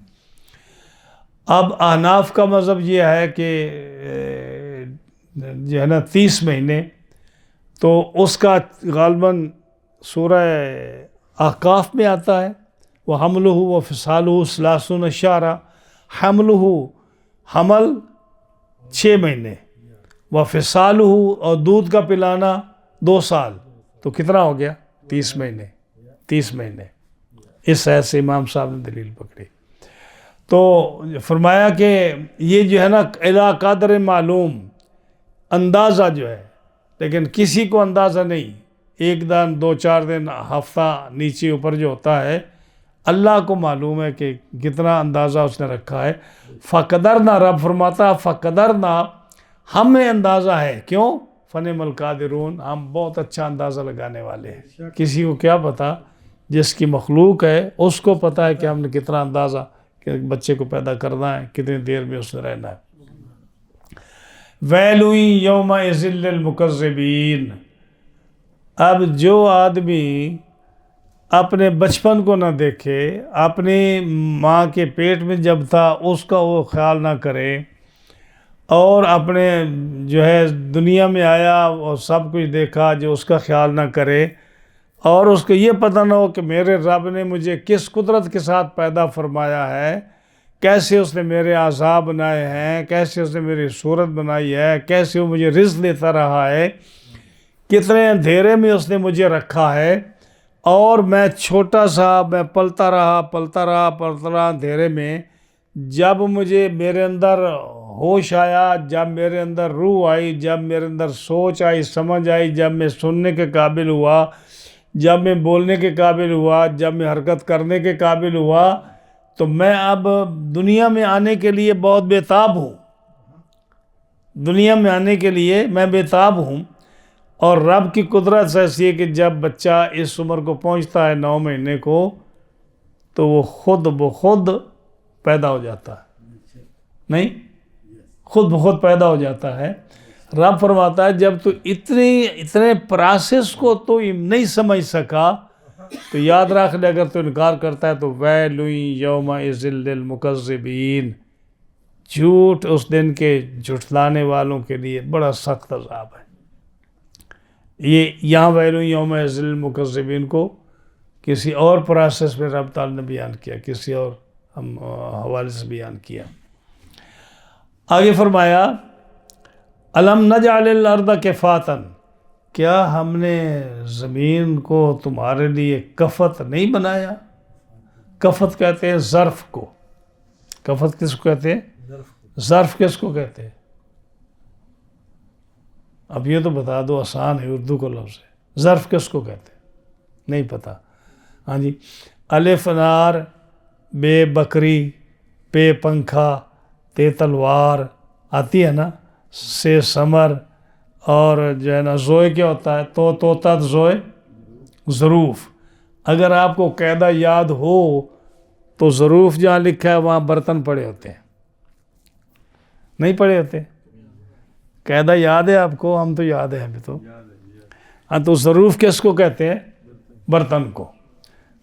اب احناف کا مذہب یہ ہے کہ جو ہے نا 30 مہینے، تو اس کا غالباً سورہ احقاف میں آتا ہے وَحَمْلُهُ وَفِصَالُهُ 30 شہرا. حمل 6 مہینے، وَفِصَالُهُ اور دودھ کا پلانا 2 سال، تو کتنا ہو گیا؟ 30 مہینے. 30 مہینے اس ایسے سے امام صاحب نے دلیل پکڑی. تو فرمایا کہ یہ جو ہے نا الی قدر معلوم، اندازہ جو ہے، لیکن کسی کو اندازہ نہیں. 1 دن 2-4 دن ہفتہ نیچے اوپر جو ہوتا ہے اللہ کو معلوم ہے کہ کتنا اندازہ اس نے رکھا ہے. فقدرنا، رب فرماتا فقدرنا، ہمیں اندازہ ہے. کیوں؟ فنعم القادرون، ہم بہت اچھا اندازہ لگانے والے ہیں. کسی کو کیا پتا؟ جس کی مخلوق ہے اس کو پتا ہے کہ ہم نے کتنا اندازہ کہ بچے کو پیدا کرنا ہے، کتنی دیر میں اس نے رہنا ہے. ویل یومئذ للمکذبین. اب جو آدمی اپنے بچپن کو نہ دیکھے، اپنی ماں کے پیٹ میں جب تھا اس کا وہ خیال نہ کرے، اور اپنے جو ہے دنیا میں آیا اور سب کچھ دیکھا، جو اس کا خیال نہ کرے، اور اس کو یہ پتہ نہ ہو کہ میرے رب نے مجھے کس قدرت کے ساتھ پیدا فرمایا ہے، کیسے اس نے میرے اعضاء بنائے ہیں، کیسے اس نے میری صورت بنائی ہے، کیسے وہ مجھے رزق دیتا رہا ہے، کتنے اندھیرے میں اس نے مجھے رکھا ہے، اور میں چھوٹا سا، میں پلتا رہا اندھیرے میں، جب مجھے میرے اندر ہوش آیا، جب میرے اندر روح آئی، جب میرے اندر سوچ آئی، سمجھ آئی، جب میں سننے کے قابل ہوا، جب میں بولنے کے قابل ہوا، جب میں حرکت کرنے کے قابل ہوا، تو میں اب دنیا میں آنے کے لیے بہت بےتاب ہوں، دنیا میں آنے کے لیے میں بےتاب ہوں۔ اور رب کی قدرت ایسی ہے کہ جب بچہ اس عمر کو پہنچتا ہے 9 مہینے کو، تو وہ خود بخود پیدا ہو جاتا ہے، نہیں، خود بخود پیدا ہو جاتا ہے۔ رب فرماتا ہے جب تو اتنے پروسیس کو تو نہیں سمجھ سکا، تو یاد رکھ لے، اگر تو انکار کرتا ہے تو ویل یومئذ للمکذبین، جھوٹ اس دن کے جھٹلانے والوں کے لیے بڑا سخت عذاب ہے۔ یہ یہاں ویل یومئذ للمکذبین کو کسی اور پروسیس میں رب تعالیٰ نے بیان کیا، کسی اور حوالے سے بیان کیا۔ آگے فرمایا الم نجعل الارض کفاتا، کیا ہم نے زمین کو تمہارے لیے کفت نہیں بنایا؟ کفت کہتے ہیں ظرف کو۔ کفت کس کو کہتے ہیں؟ ظرف کس کو کہتے ہیں؟ اب یہ تو بتا دو، آسان ہے، اردو کو لفظ ہے۔ ظرف کس کو کہتے ہیں؟ نہیں پتا؟ ہاں جی، الف نار، بے بکری، پے پنکھا، تے تلوار آتی ہے نا، سے سمر، اور جو ہے نا زوئے کیا ہوتا ہے؟ توتا زوئے ظروف۔ اگر آپ کو قاعدہ یاد ہو تو ظروف جہاں لکھا ہے وہاں برتن پڑے ہوتے ہیں، نہیں پڑے ہوتے؟ قاعدہ یاد ہے آپ کو؟ ہم تو یاد ہے ابھی تو۔ ہاں، تو ظروف کس کو کہتے ہیں؟ برتن کو۔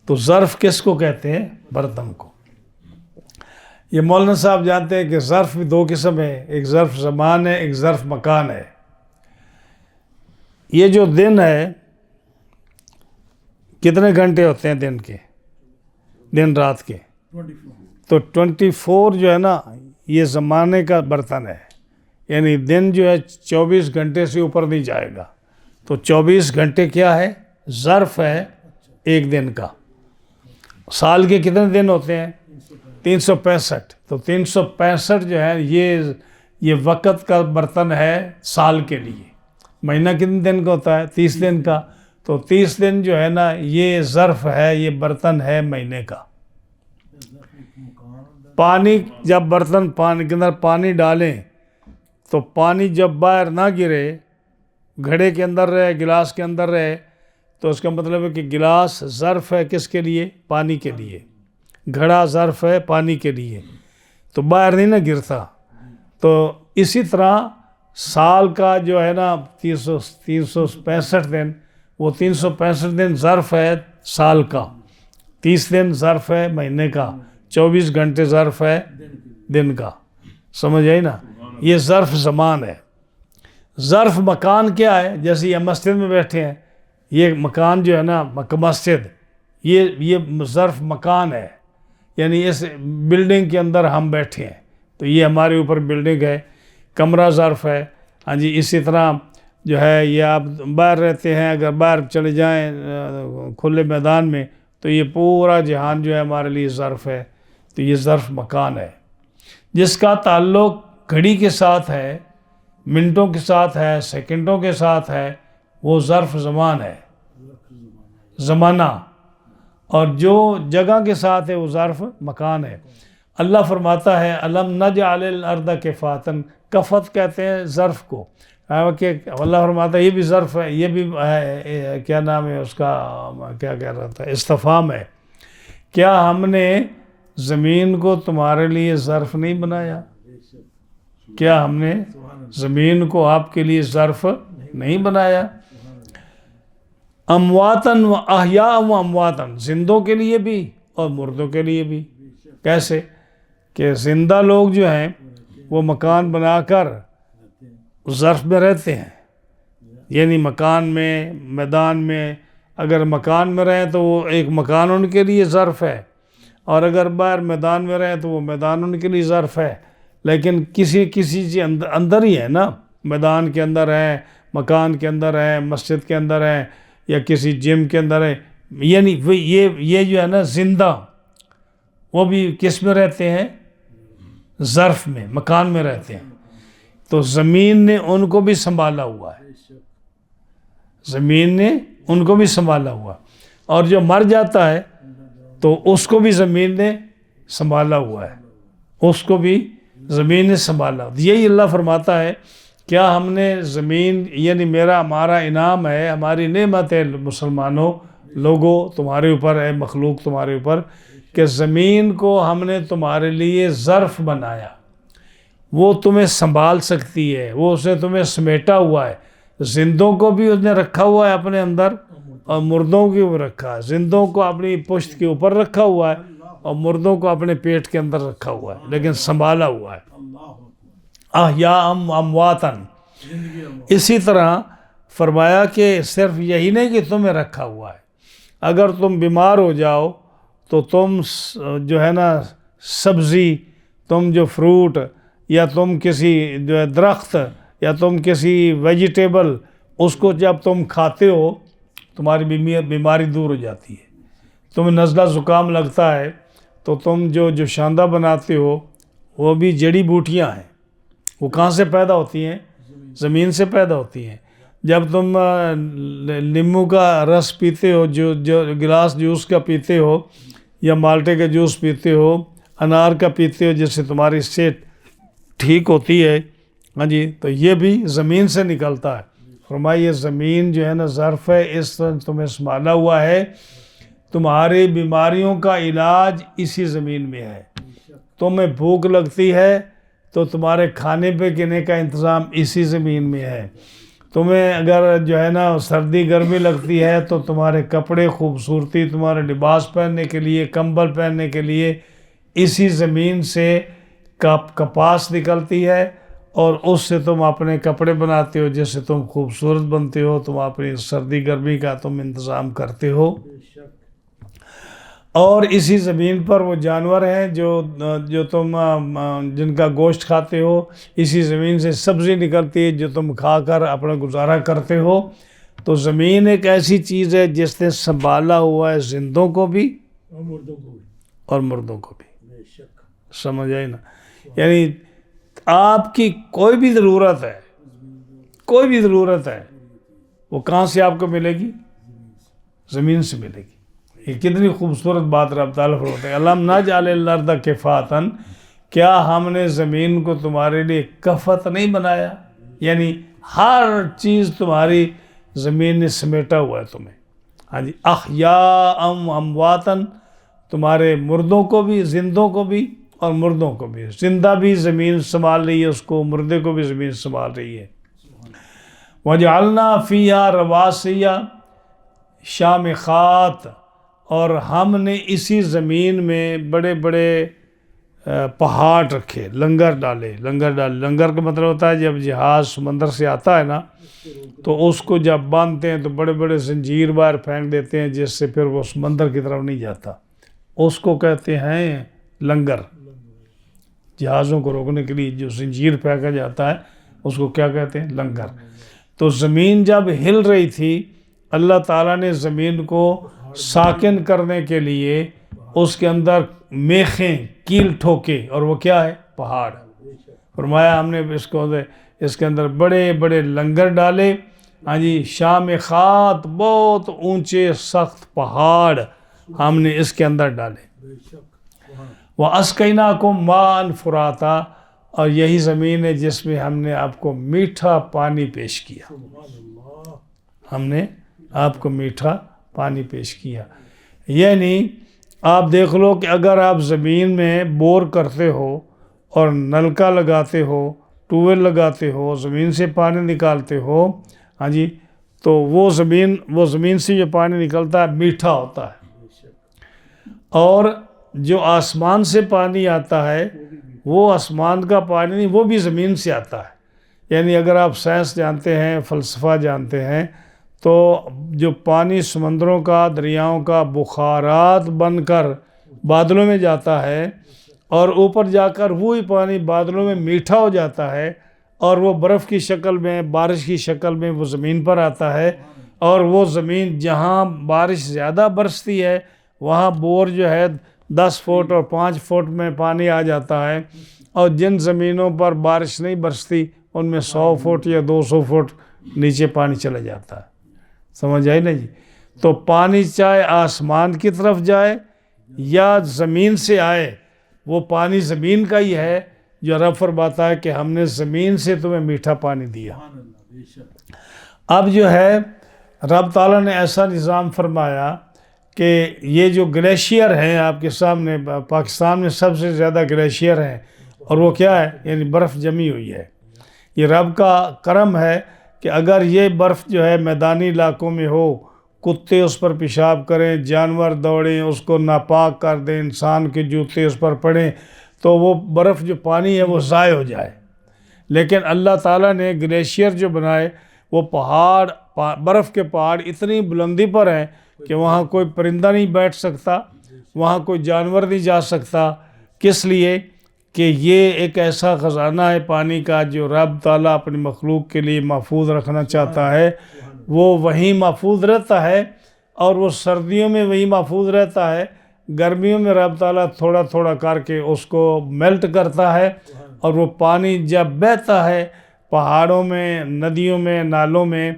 تو ظرف کس کو کہتے ہیں؟ برتن کو۔ یہ مولانا صاحب جانتے ہیں کہ ظرف بھی 2 قسم ہے، ایک ظرف زمان ہے، ایک ظرف مکان ہے۔ یہ جو دن ہے، کتنے گھنٹے ہوتے ہیں دن کے؟ دن رات کے؟ تو 24 جو ہے نا، یہ زمانے کا برتن ہے، یعنی دن جو ہے 24 گھنٹے سے اوپر نہیں جائے گا۔ تو 24 گھنٹے کیا ہے؟ ظرف ہے ایک دن کا۔ سال کے کتنے دن ہوتے ہیں؟ 365۔ تو 365 جو ہے یہ وقت کا برتن ہے سال کے لیے۔ مہینہ کتنے دن کا ہوتا ہے؟ 30 دن کا۔ تو 30 دن جو ہے نا، یہ ظرف ہے، یہ برتن ہے مہینے کا۔ پانی جب برتن پانی کے اندر پانی ڈالیں تو پانی جب باہر نہ گرے، گھڑے کے اندر رہے، گلاس کے اندر رہے، تو اس کا مطلب ہے کہ گلاس ظرف ہے کس کے لیے؟ پانی کے لیے۔ گھڑا ظرف ہے پانی کے لیے، تو باہر نہیں نا گرتا۔ تو اسی طرح سال کا جو ہے نا 365 دن، وہ 365 دن ظرف ہے سال کا، 30 دن ظرف ہے مہینے کا، 24 گھنٹے ظرف ہے دن کا۔ سمجھ آئی نا؟ یہ ظرف زمان ہے۔ ظرف مکان کیا ہے؟ جیسے یہ مسجد میں بیٹھے ہیں، یہ مکان جو ہے نا مسجد، یہ ظرف مکان ہے، یعنی اس بلڈنگ کے اندر ہم بیٹھے ہیں، تو یہ ہمارے اوپر بلڈنگ ہے، کمرہ ظرف ہے۔ ہاں جی، اسی طرح جو ہے یہ آپ باہر رہتے ہیں، اگر باہر چلے جائیں کھلے میدان میں، تو یہ پورا جہان جو ہے ہمارے لیے ظرف ہے۔ تو یہ ظرف مکان ہے، جس کا تعلق گھڑی کے ساتھ ہے، منٹوں کے ساتھ ہے، سیکنڈوں کے ساتھ ہے، وہ ظرف زمان ہے، زمانہ۔ اور جو جگہ کے ساتھ ہے وہ ظرف مکان ہے۔ اللہ فرماتا ہے الم نجعل الارض کفاتا، کفت کہتے ہیں ظرف کو، کہ اللہ فرماتا ہے یہ بھی ظرف ہے، یہ بھی کیا نام ہے اس کا، کیا کہہ رہا تھا، استفہام ہے۔ کیا ہم نے زمین کو تمہارے لیے ظرف نہیں بنایا؟ کیا ہم نے زمین کو آپ کے لیے ظرف نہیں بنایا؟ امواتن و احیاء و امواتن، زندوں کے لیے بھی اور مردوں کے لیے بھی۔ کیسے کہ زندہ لوگ جو ہیں وہ مکان بنا کر ظرف میں رہتے ہیں، یعنی مکان میں، میدان میں، اگر مکان میں رہیں تو وہ ایک مکان ان کے لیے ظرف ہے، اور اگر باہر میدان میں رہیں تو وہ میدان ان کے لیے ظرف ہے، لیکن کسی چیز اندر ہی ہے نا، میدان کے اندر ہے، مکان کے اندر ہے، مسجد کے اندر ہے، یا کسی جم کے اندر ہے، یعنی یہ جو ہے نا زندہ، وہ بھی کس میں رہتے ہیں؟ ظرف میں، مکان میں رہتے ہیں۔ تو زمین نے ان کو بھی سنبھالا ہوا ہے، زمین نے ان کو بھی سنبھالا ہوا، اور جو مر جاتا ہے تو اس کو بھی زمین نے سنبھالا ہوا ہے، اس کو بھی زمین نے سنبھالا۔ یہی اللہ فرماتا ہے، کیا ہم نے زمین، یعنی ہمارا انعام ہے، ہماری نعمت ہے مسلمانوں، لوگوں، تمہارے اوپر ہے، مخلوق تمہارے اوپر، کہ زمین کو ہم نے تمہارے لیے ظرف بنایا، وہ تمہیں سنبھال سکتی ہے، وہ اس نے تمہیں سمیٹا ہوا ہے، زندوں کو بھی اس نے رکھا ہوا ہے اپنے اندر، اور مردوں کے اوپر رکھا ہے، زندوں کو اپنی پشت کے اوپر رکھا ہوا ہے، اور مردوں کو اپنے پیٹ کے اندر رکھا ہوا ہے، لیکن سنبھالا ہوا ہے۔ احیاء امواتن، اسی طرح فرمایا کہ صرف یہی نہیں کہ تمہیں رکھا ہوا ہے، اگر تم بیمار ہو جاؤ تو تم جو ہے نا سبزی، تم جو فروٹ، یا تم کسی جو ہے درخت، یا تم کسی ویجیٹیبل، اس کو جب تم کھاتے ہو تمہاری بیماری دور ہو جاتی ہے۔ تمہیں نزلہ زکام لگتا ہے تو تم جو شاندہ بناتے ہو وہ بھی جڑی بوٹیاں ہیں، وہ کہاں سے پیدا ہوتی ہیں؟ زمین سے پیدا ہوتی ہیں۔ جب تم لیموں کا رس پیتے ہو، جو گلاس جوس کا پیتے ہو، یا مالٹے کا جوس پیتے ہو، انار کا پیتے ہو، جس سے تمہاری صحت ٹھیک ہوتی ہے، ہاں جی، تو یہ بھی زمین سے نکلتا ہے۔ فرمایا یہ زمین جو ہے نا ظرف ہے، اس طرح تمہیں سنبھالا ہوا ہے، تمہاری بیماریوں کا علاج اسی زمین میں ہے۔ تمہیں بھوک لگتی ہے تو تمہارے کھانے پہ پینے کا انتظام اسی زمین میں ہے۔ تمہیں اگر جو ہے نا سردی گرمی لگتی ہے تو تمہارے کپڑے، خوبصورتی، تمہارے لباس پہننے کے لیے، کمبل پہننے کے لیے اسی زمین سے کپاس نکلتی ہے، اور اس سے تم اپنے کپڑے بناتے ہو، جس سے تم خوبصورت بنتے ہو، تم اپنی سردی گرمی کا تم انتظام کرتے ہو۔ اور اسی زمین پر وہ جانور ہیں جو تم جن کا گوشت کھاتے ہو، اسی زمین سے سبزی نکلتی ہے جو تم کھا کر اپنا گزارا کرتے ہو۔ تو زمین ایک ایسی چیز ہے جس نے سنبھالا ہوا ہے زندوں کو بھی اور مردوں کو بھی۔ سمجھ آئی نا؟ یعنی آپ کی کوئی بھی ضرورت ہے، کوئی بھی ضرورت ہے، وہ کہاں سے آپ کو ملے گی؟ زمین سے ملے گی۔ یہ کتنی خوبصورت بات رب تعالیٰ فرماتے ہیں، الم نجعل الارض کفاتا، کیا ہم نے زمین کو تمہارے لیے کفت نہیں بنایا؟ یعنی ہر چیز تمہاری زمین نے سمیٹا ہوا ہے تمہیں۔ ہاں جی، احیاء امواتا، تمہارے مردوں کو بھی، زندوں کو بھی اور مردوں کو بھی، زندہ بھی زمین سنبھال رہی ہے اس کو، مردے کو بھی زمین سنبھال رہی ہے۔ وَجَعَلْنَا فِيهَا رَوَاسِيَ شَامِخَاتٍ، اور ہم نے اسی زمین میں بڑے بڑے پہاڑ رکھے، لنگر ڈالے۔ لنگر کا مطلب ہوتا ہے جب جہاز سمندر سے آتا ہے نا تو اس کو جب باندھتے ہیں تو بڑے بڑے زنجیر باہر پھینک دیتے ہیں، جس سے پھر وہ سمندر کی طرف نہیں جاتا، اس کو کہتے ہیں لنگر۔ جہازوں کو روکنے کے لیے جو زنجیر پھینکا جاتا ہے اس کو کیا کہتے ہیں؟ لنگر۔ تو زمین جب ہل رہی تھی، اللہ تعالیٰ نے زمین کو ساکن کرنے کے لیے اس کے اندر میخیں، کیل ٹھوکے، اور وہ کیا ہے؟ پہاڑ۔ فرمایا ہم نے اس کے اندر بڑے بڑے لنگر ڈالے، ہاں جی، شامخات، بہت اونچے سخت پہاڑ ہم نے اس کے اندر ڈالے۔ وَأَسْقَيْنَاكُمْ مَاءً فُرَاتًا، اور یہی زمین ہے جس میں ہم نے آپ کو میٹھا پانی پیش کیا، ہم نے آپ کو میٹھا پانی پیش کیا۔ یعنی آپ دیکھ لو کہ اگر آپ زمین میں بور کرتے ہو اور نلکا لگاتے ہو، ٹویل لگاتے ہو، زمین سے پانی نکالتے ہو، ہاں جی، تو وہ زمین سے جو پانی نکلتا ہے میٹھا ہوتا ہے، اور جو آسمان سے پانی آتا ہے وہ آسمان کا پانی نہیں، وہ بھی زمین سے آتا ہے۔ یعنی اگر آپ سائنس جانتے ہیں، فلسفہ جانتے ہیں، تو جو پانی سمندروں کا، دریاؤں کا بخارات بن کر بادلوں میں جاتا ہے، اور اوپر جا کر وہی پانی بادلوں میں میٹھا ہو جاتا ہے، اور وہ برف کی شکل میں، بارش کی شکل میں وہ زمین پر آتا ہے، اور وہ زمین جہاں بارش زیادہ برستی ہے وہاں بور جو ہے 10 فٹ اور 5 فٹ میں پانی آ جاتا ہے، اور جن زمینوں پر بارش نہیں برستی ان میں 100 فٹ یا 200 فٹ نیچے پانی چلا جاتا ہے۔ سمجھ آئی نا جی؟ تو پانی چاہے آسمان کی طرف جائے یا زمین سے آئے، وہ پانی زمین کا ہی ہے، جو رب فرماتا ہے کہ ہم نے زمین سے تمہیں میٹھا پانی دیا۔ اب جو ہے رب تعالیٰ نے ایسا نظام فرمایا کہ یہ جو گلیشیئر ہیں آپ کے سامنے، پاکستان میں سب سے زیادہ گلیشیئر ہیں، اور وہ کیا ہے؟ یعنی برف جمی ہوئی ہے۔ یہ رب کا کرم ہے کہ اگر یہ برف جو ہے میدانی علاقوں میں ہو، کتے اس پر پیشاب کریں، جانور دوڑیں، اس کو ناپاک کر دیں، انسان کے جوتے اس پر پڑیں، تو وہ برف جو پانی ہے وہ ضائع ہو جائے۔ لیکن اللہ تعالیٰ نے گلیشیئر جو بنائے، وہ پہاڑ، برف کے پہاڑ اتنی بلندی پر ہیں کہ وہاں کوئی پرندہ نہیں بیٹھ سکتا، وہاں کوئی جانور نہیں جا سکتا۔ کس لیے؟ کہ یہ ایک ایسا خزانہ ہے پانی کا جو رب تعالیٰ اپنی مخلوق کے لیے محفوظ رکھنا چاہتا ہے، وہ وہیں محفوظ رہتا ہے، اور وہ سردیوں میں وہیں محفوظ رہتا ہے، گرمیوں میں رب تعالیٰ تھوڑا تھوڑا کر کے اس کو میلٹ کرتا ہے، اور وہ پانی جب بہتا ہے پہاڑوں میں، ندیوں میں، نالوں میں،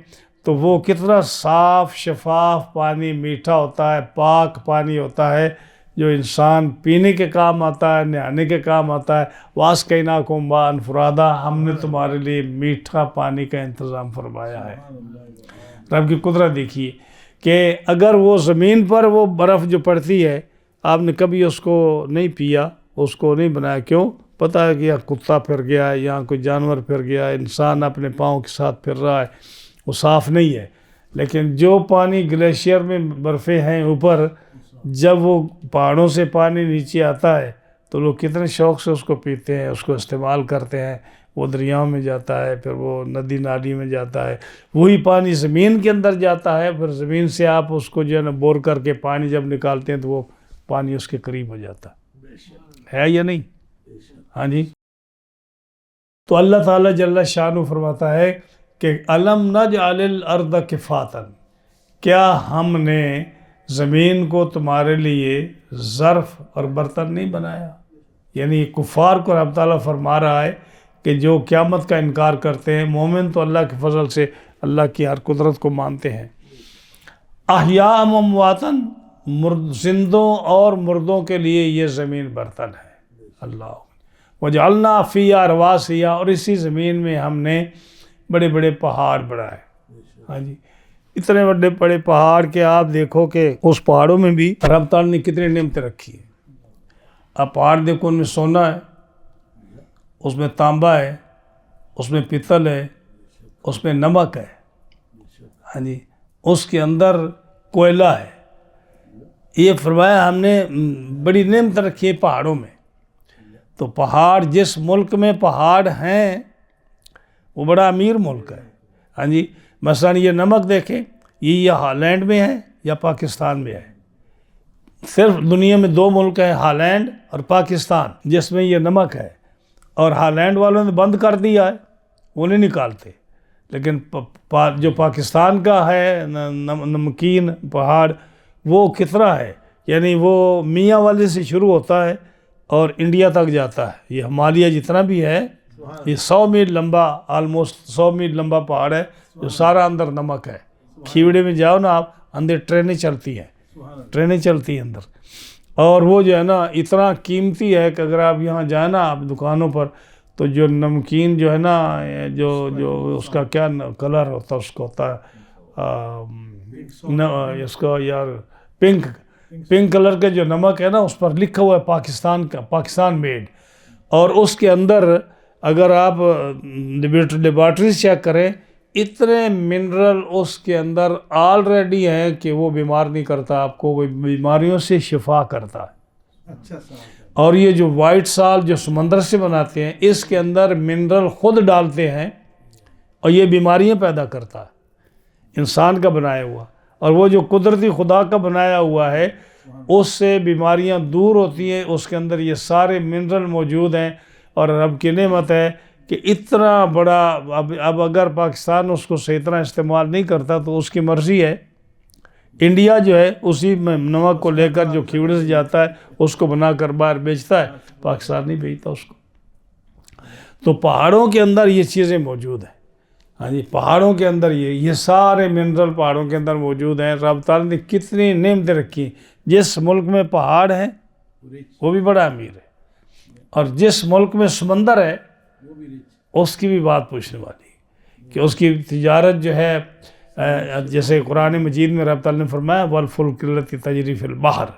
تو وہ کتنا صاف شفاف پانی، میٹھا ہوتا ہے، پاک پانی ہوتا ہے، جو انسان پینے کے کام آتا ہے، نہانے کے کام آتا ہے۔ وَاسْقَيْنَاكُم مَاءً فُرَادًا، ہم نے تمہارے لیے میٹھا پانی کا انتظام فرمایا ہے۔ رب کی قدرت دیکھیے کہ اگر وہ زمین پر وہ برف جو پڑتی ہے، آپ نے کبھی اس کو نہیں پیا، اس کو نہیں بنایا، کیوں؟ پتہ ہے کہ یہاں کتا پھر گیا ہے، یہاں کوئی جانور پھر گیا ہے، انسان اپنے پاؤں کے ساتھ پھر رہا ہے، وہ صاف نہیں ہے۔ لیکن جو پانی گلیشیئر میں برفیں ہیں اوپر، جب وہ پہاڑوں سے پانی نیچے آتا ہے تو لوگ کتنے شوق سے اس کو پیتے ہیں، اس کو استعمال کرتے ہیں، وہ دریاؤں میں جاتا ہے، پھر وہ ندی نالی میں جاتا ہے، وہی پانی زمین کے اندر جاتا ہے، پھر زمین سے آپ اس کو جو ہے نا بور کر کے پانی جب نکالتے ہیں تو وہ پانی اس کے قریب ہو جاتا ہے یا نہیں؟ ہاں جی۔ تو اللہ تعالیٰ جل شانہ فرماتا ہے کہ أَلَمْ نَجْعَلِ الْأَرْضَ كِفَاتًا، کیا ہم نے زمین کو تمہارے لیے ظرف اور برتن نہیں بنایا؟ یعنی کفار کو رب تعالیٰ فرما رہا ہے کہ جو قیامت کا انکار کرتے ہیں، مومن تو اللہ کے فضل سے اللہ کی ہر قدرت کو مانتے ہیں۔ احیاء و امواتن، زندوں اور مردوں کے لیے یہ زمین برتن ہے۔ اللہ وجعلنا فیہا رواسیہ، اور اسی زمین میں ہم نے بڑے بڑے پہاڑ بڑھائے۔ ہاں جی، اتنے بڑے بڑے پہاڑ کہ آپ دیکھو کہ اس پہاڑوں میں بھی رب تعالیٰ نے کتنی نعمتیں رکھی ہیں۔ آپ پہاڑ دیکھو، ان میں سونا ہے، اس میں تانبا ہے، اس میں پیتل ہے، اس میں نمک ہے، ہاں جی، اس کے اندر کوئلہ ہے۔ یہ فرمایا ہم نے بڑی نعمت رکھی ہے پہاڑوں میں۔ تو پہاڑ، جس ملک میں پہاڑ ہیں وہ بڑا امیر ملک ہے۔ ہاں جی، مثلا یہ نمک دیکھیں، یہ ہالینڈ میں ہے یا پاکستان میں ہے؟ صرف دنیا میں 2 ملک ہیں، ہالینڈ اور پاکستان، جس میں یہ نمک ہے، اور ہالینڈ والوں نے بند کر دیا ہے، وہ نہیں نکالتے۔ لیکن جو پاکستان کا ہے نمکین پہاڑ، وہ کتنا ہے، یعنی وہ میاں والے سے شروع ہوتا ہے اور انڈیا تک جاتا ہے۔ یہ ہمالیہ جتنا بھی ہے، یہ 100 میل لمبا، آلموسٹ 100 میل لمبا پہاڑ ہے، جو سارا اندر نمک ہے۔ کھیوڑے میں جاؤ نا آپ، اندر ٹرینیں چلتی ہیں اندر، اور وہ جو ہے نا اتنا قیمتی ہے کہ اگر آپ یہاں جائیں نا آپ دکانوں پر، تو جو نمکین جو ہے نا، جو اس کا کیا کلر ہوتا ہے، اس کو ہوتا ہے اس کا یار پنک کلر کا جو نمک ہے نا، اس پر لکھا ہوا ہے پاکستان کا، پاکستان میڈ۔ اور اس کے اندر اگر آپ لیبارٹری چیک کریں، اتنے منرل اس کے اندر آلریڈی ہیں کہ وہ بیمار نہیں کرتا، آپ کو وہ بیماریوں سے شفا کرتا ہے۔ اور یہ جو وائٹ سال جو سمندر سے بناتے ہیں، اس کے اندر منرل خود ڈالتے ہیں اور یہ بیماریاں پیدا کرتا ہے انسان کا بنایا ہوا، اور وہ جو قدرتی خدا کا بنایا ہوا ہے اس سے بیماریاں دور ہوتی ہیں، اس کے اندر یہ سارے منرل موجود ہیں، اور رب کی نعمت ہے کہ اتنا بڑا اب اگر پاکستان اس کو صحیح طرح استعمال نہیں کرتا تو اس کی مرضی ہے۔ انڈیا جو ہے اسی میں نمک کو لے کر جو کھیوڑے سے جاتا ہے اس کو بنا کر باہر بیچتا ہے، پاکستان نہیں بیچتا اس کو۔ تو پہاڑوں کے اندر یہ چیزیں موجود ہیں، ہاں جی، پہاڑوں کے اندر یہ سارے منرل پہاڑوں کے اندر موجود ہیں۔ رب تعالیٰ نے کتنی نعمتیں رکھی ہیں۔ جس ملک میں پہاڑ ہیں وہ بھی بڑا امیر ہے، اور جس ملک میں سمندر ہے اس کی بھی بات پوچھنے والی ہے کہ اس کی تجارت جو ہے، جیسے قرآن مجید میں رب تعالیٰ نے فرمایا وَالْفُلْكِ الَّتِي تَجْرِي فِي الْبَحْرِ،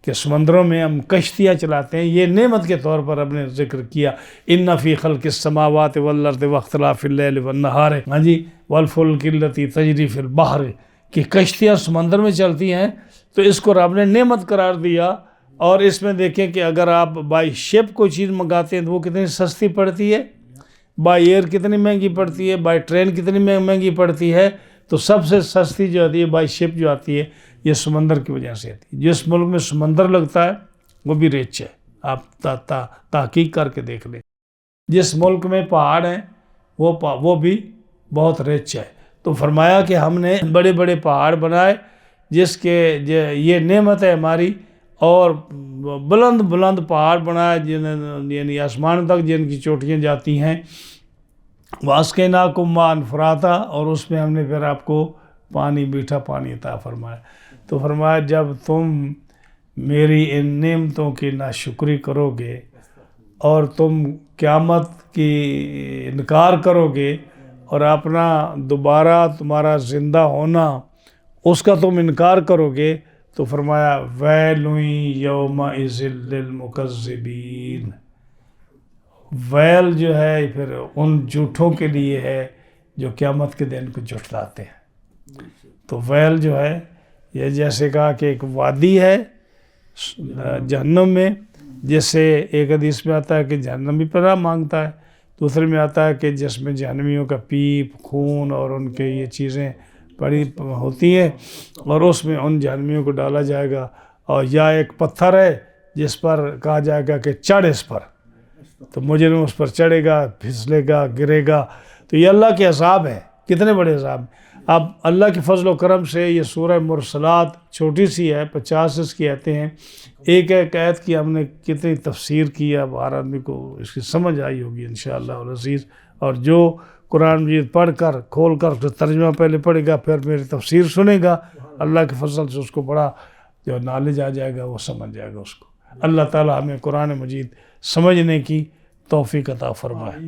کہ سمندروں میں ہم کشتیاں چلاتے ہیں، یہ نعمت کے طور پر ہم نے ذکر کیا۔ اِنَّ فِي خَلْقِ السَّمَاوَاتِ وَالْأَرْضِ وَاخْتِلَافِ اللَّيْلِ وَالنَّهَارِ، ہاں جی، وَالْفُلْكِ الَّتِي تَجْرِي فِي الْبَحْرِ، کہ کشتیاں سمندر میں چلتی ہیں، تو اس کو رب نے نعمت قرار دیا۔ اور اس میں دیکھیں کہ اگر آپ بائی شپ کوئی چیز منگاتے ہیں تو وہ کتنی سستی پڑتی ہے، بائی ایئر کتنی مہنگی پڑتی ہے، بائی ٹرین کتنی مہنگی پڑتی ہے، تو سب سے سستی جو آتی ہے بائی شپ جو آتی ہے یہ سمندر کی وجہ سے آتی ہے۔ جس ملک میں سمندر لگتا ہے وہ بھی ریچ ہے، آپ تحقیق کر کے دیکھ لیں۔ جس ملک میں پہاڑ ہیں وہ بھی بہت ریچ ہے۔ تو فرمایا کہ ہم نے بڑے بڑے پہاڑ بنائے جس کے یہ نعمت ہے ہماری، اور بلند بلند پہاڑ بنائے یعنی آسمان تک جن کی چوٹیاں جاتی ہیں۔ وَأَسْقَيْنَاكُم مَّاءً فُرَاتًا، اور اس میں ہم نے پھر آپ کو پانی، میٹھا پانی عطا فرمایا۔ تو فرمایا جب تم میری ان نعمتوں کی ناشکری کرو گے اور تم قیامت کی انکار کرو گے اور اپنا دوبارہ تمہارا زندہ ہونا اس کا تم انکار کرو گے، تو فرمایا وَيْلٌ يَوْمَئِذٍ لِّلْمُكَذِّبِينَ، ویل جو ہے پھر ان جھوٹوں کے لیے ہے جو قیامت کے دن کو جھٹلاتے ہیں۔ تو ویل جو ہے یہ جیسے کہا کہ ایک وادی ہے جہنم میں، جیسے ایک حدیث میں آتا ہے کہ جہنم بھی پناہ مانگتا ہے، دوسرے میں آتا ہے کہ جس میں جہنمیوں کا پیپ، خون اور ان کے یہ چیزیں پڑی ہوتی ہیں، اور اس میں ان جہنمیوں کو ڈالا جائے گا، اور یا ایک پتھر ہے جس پر کہا جائے گا کہ چڑھ اس پر، تو مجرم اس پر چڑھے گا، پھسلے گا، گرے گا۔ تو یہ اللہ کے عذاب ہے، کتنے بڑے عذاب ہیں۔ اب اللہ کے فضل و کرم سے یہ سورہ مرسلات چھوٹی سی ہے، 50 اس کی آیتیں ہیں، ایک ایک آیت کی ہم نے کتنی تفسیر کی ہے، اب ہر آدمی کو اس کی سمجھ آئی ہوگی انشاءاللہ العزیز۔ اور جو قرآن مجید پڑھ کر کھول کر ترجمہ پہلے پڑھے گا پھر میری تفسیر سنے گا، اللہ کے فضل سے اس کو بڑا جو نالج آ جائے گا، وہ سمجھ جائے گا اس کو۔ اللہ تعالی ہمیں قرآن مجید سمجھنے کی توفیق عطا فرمائے۔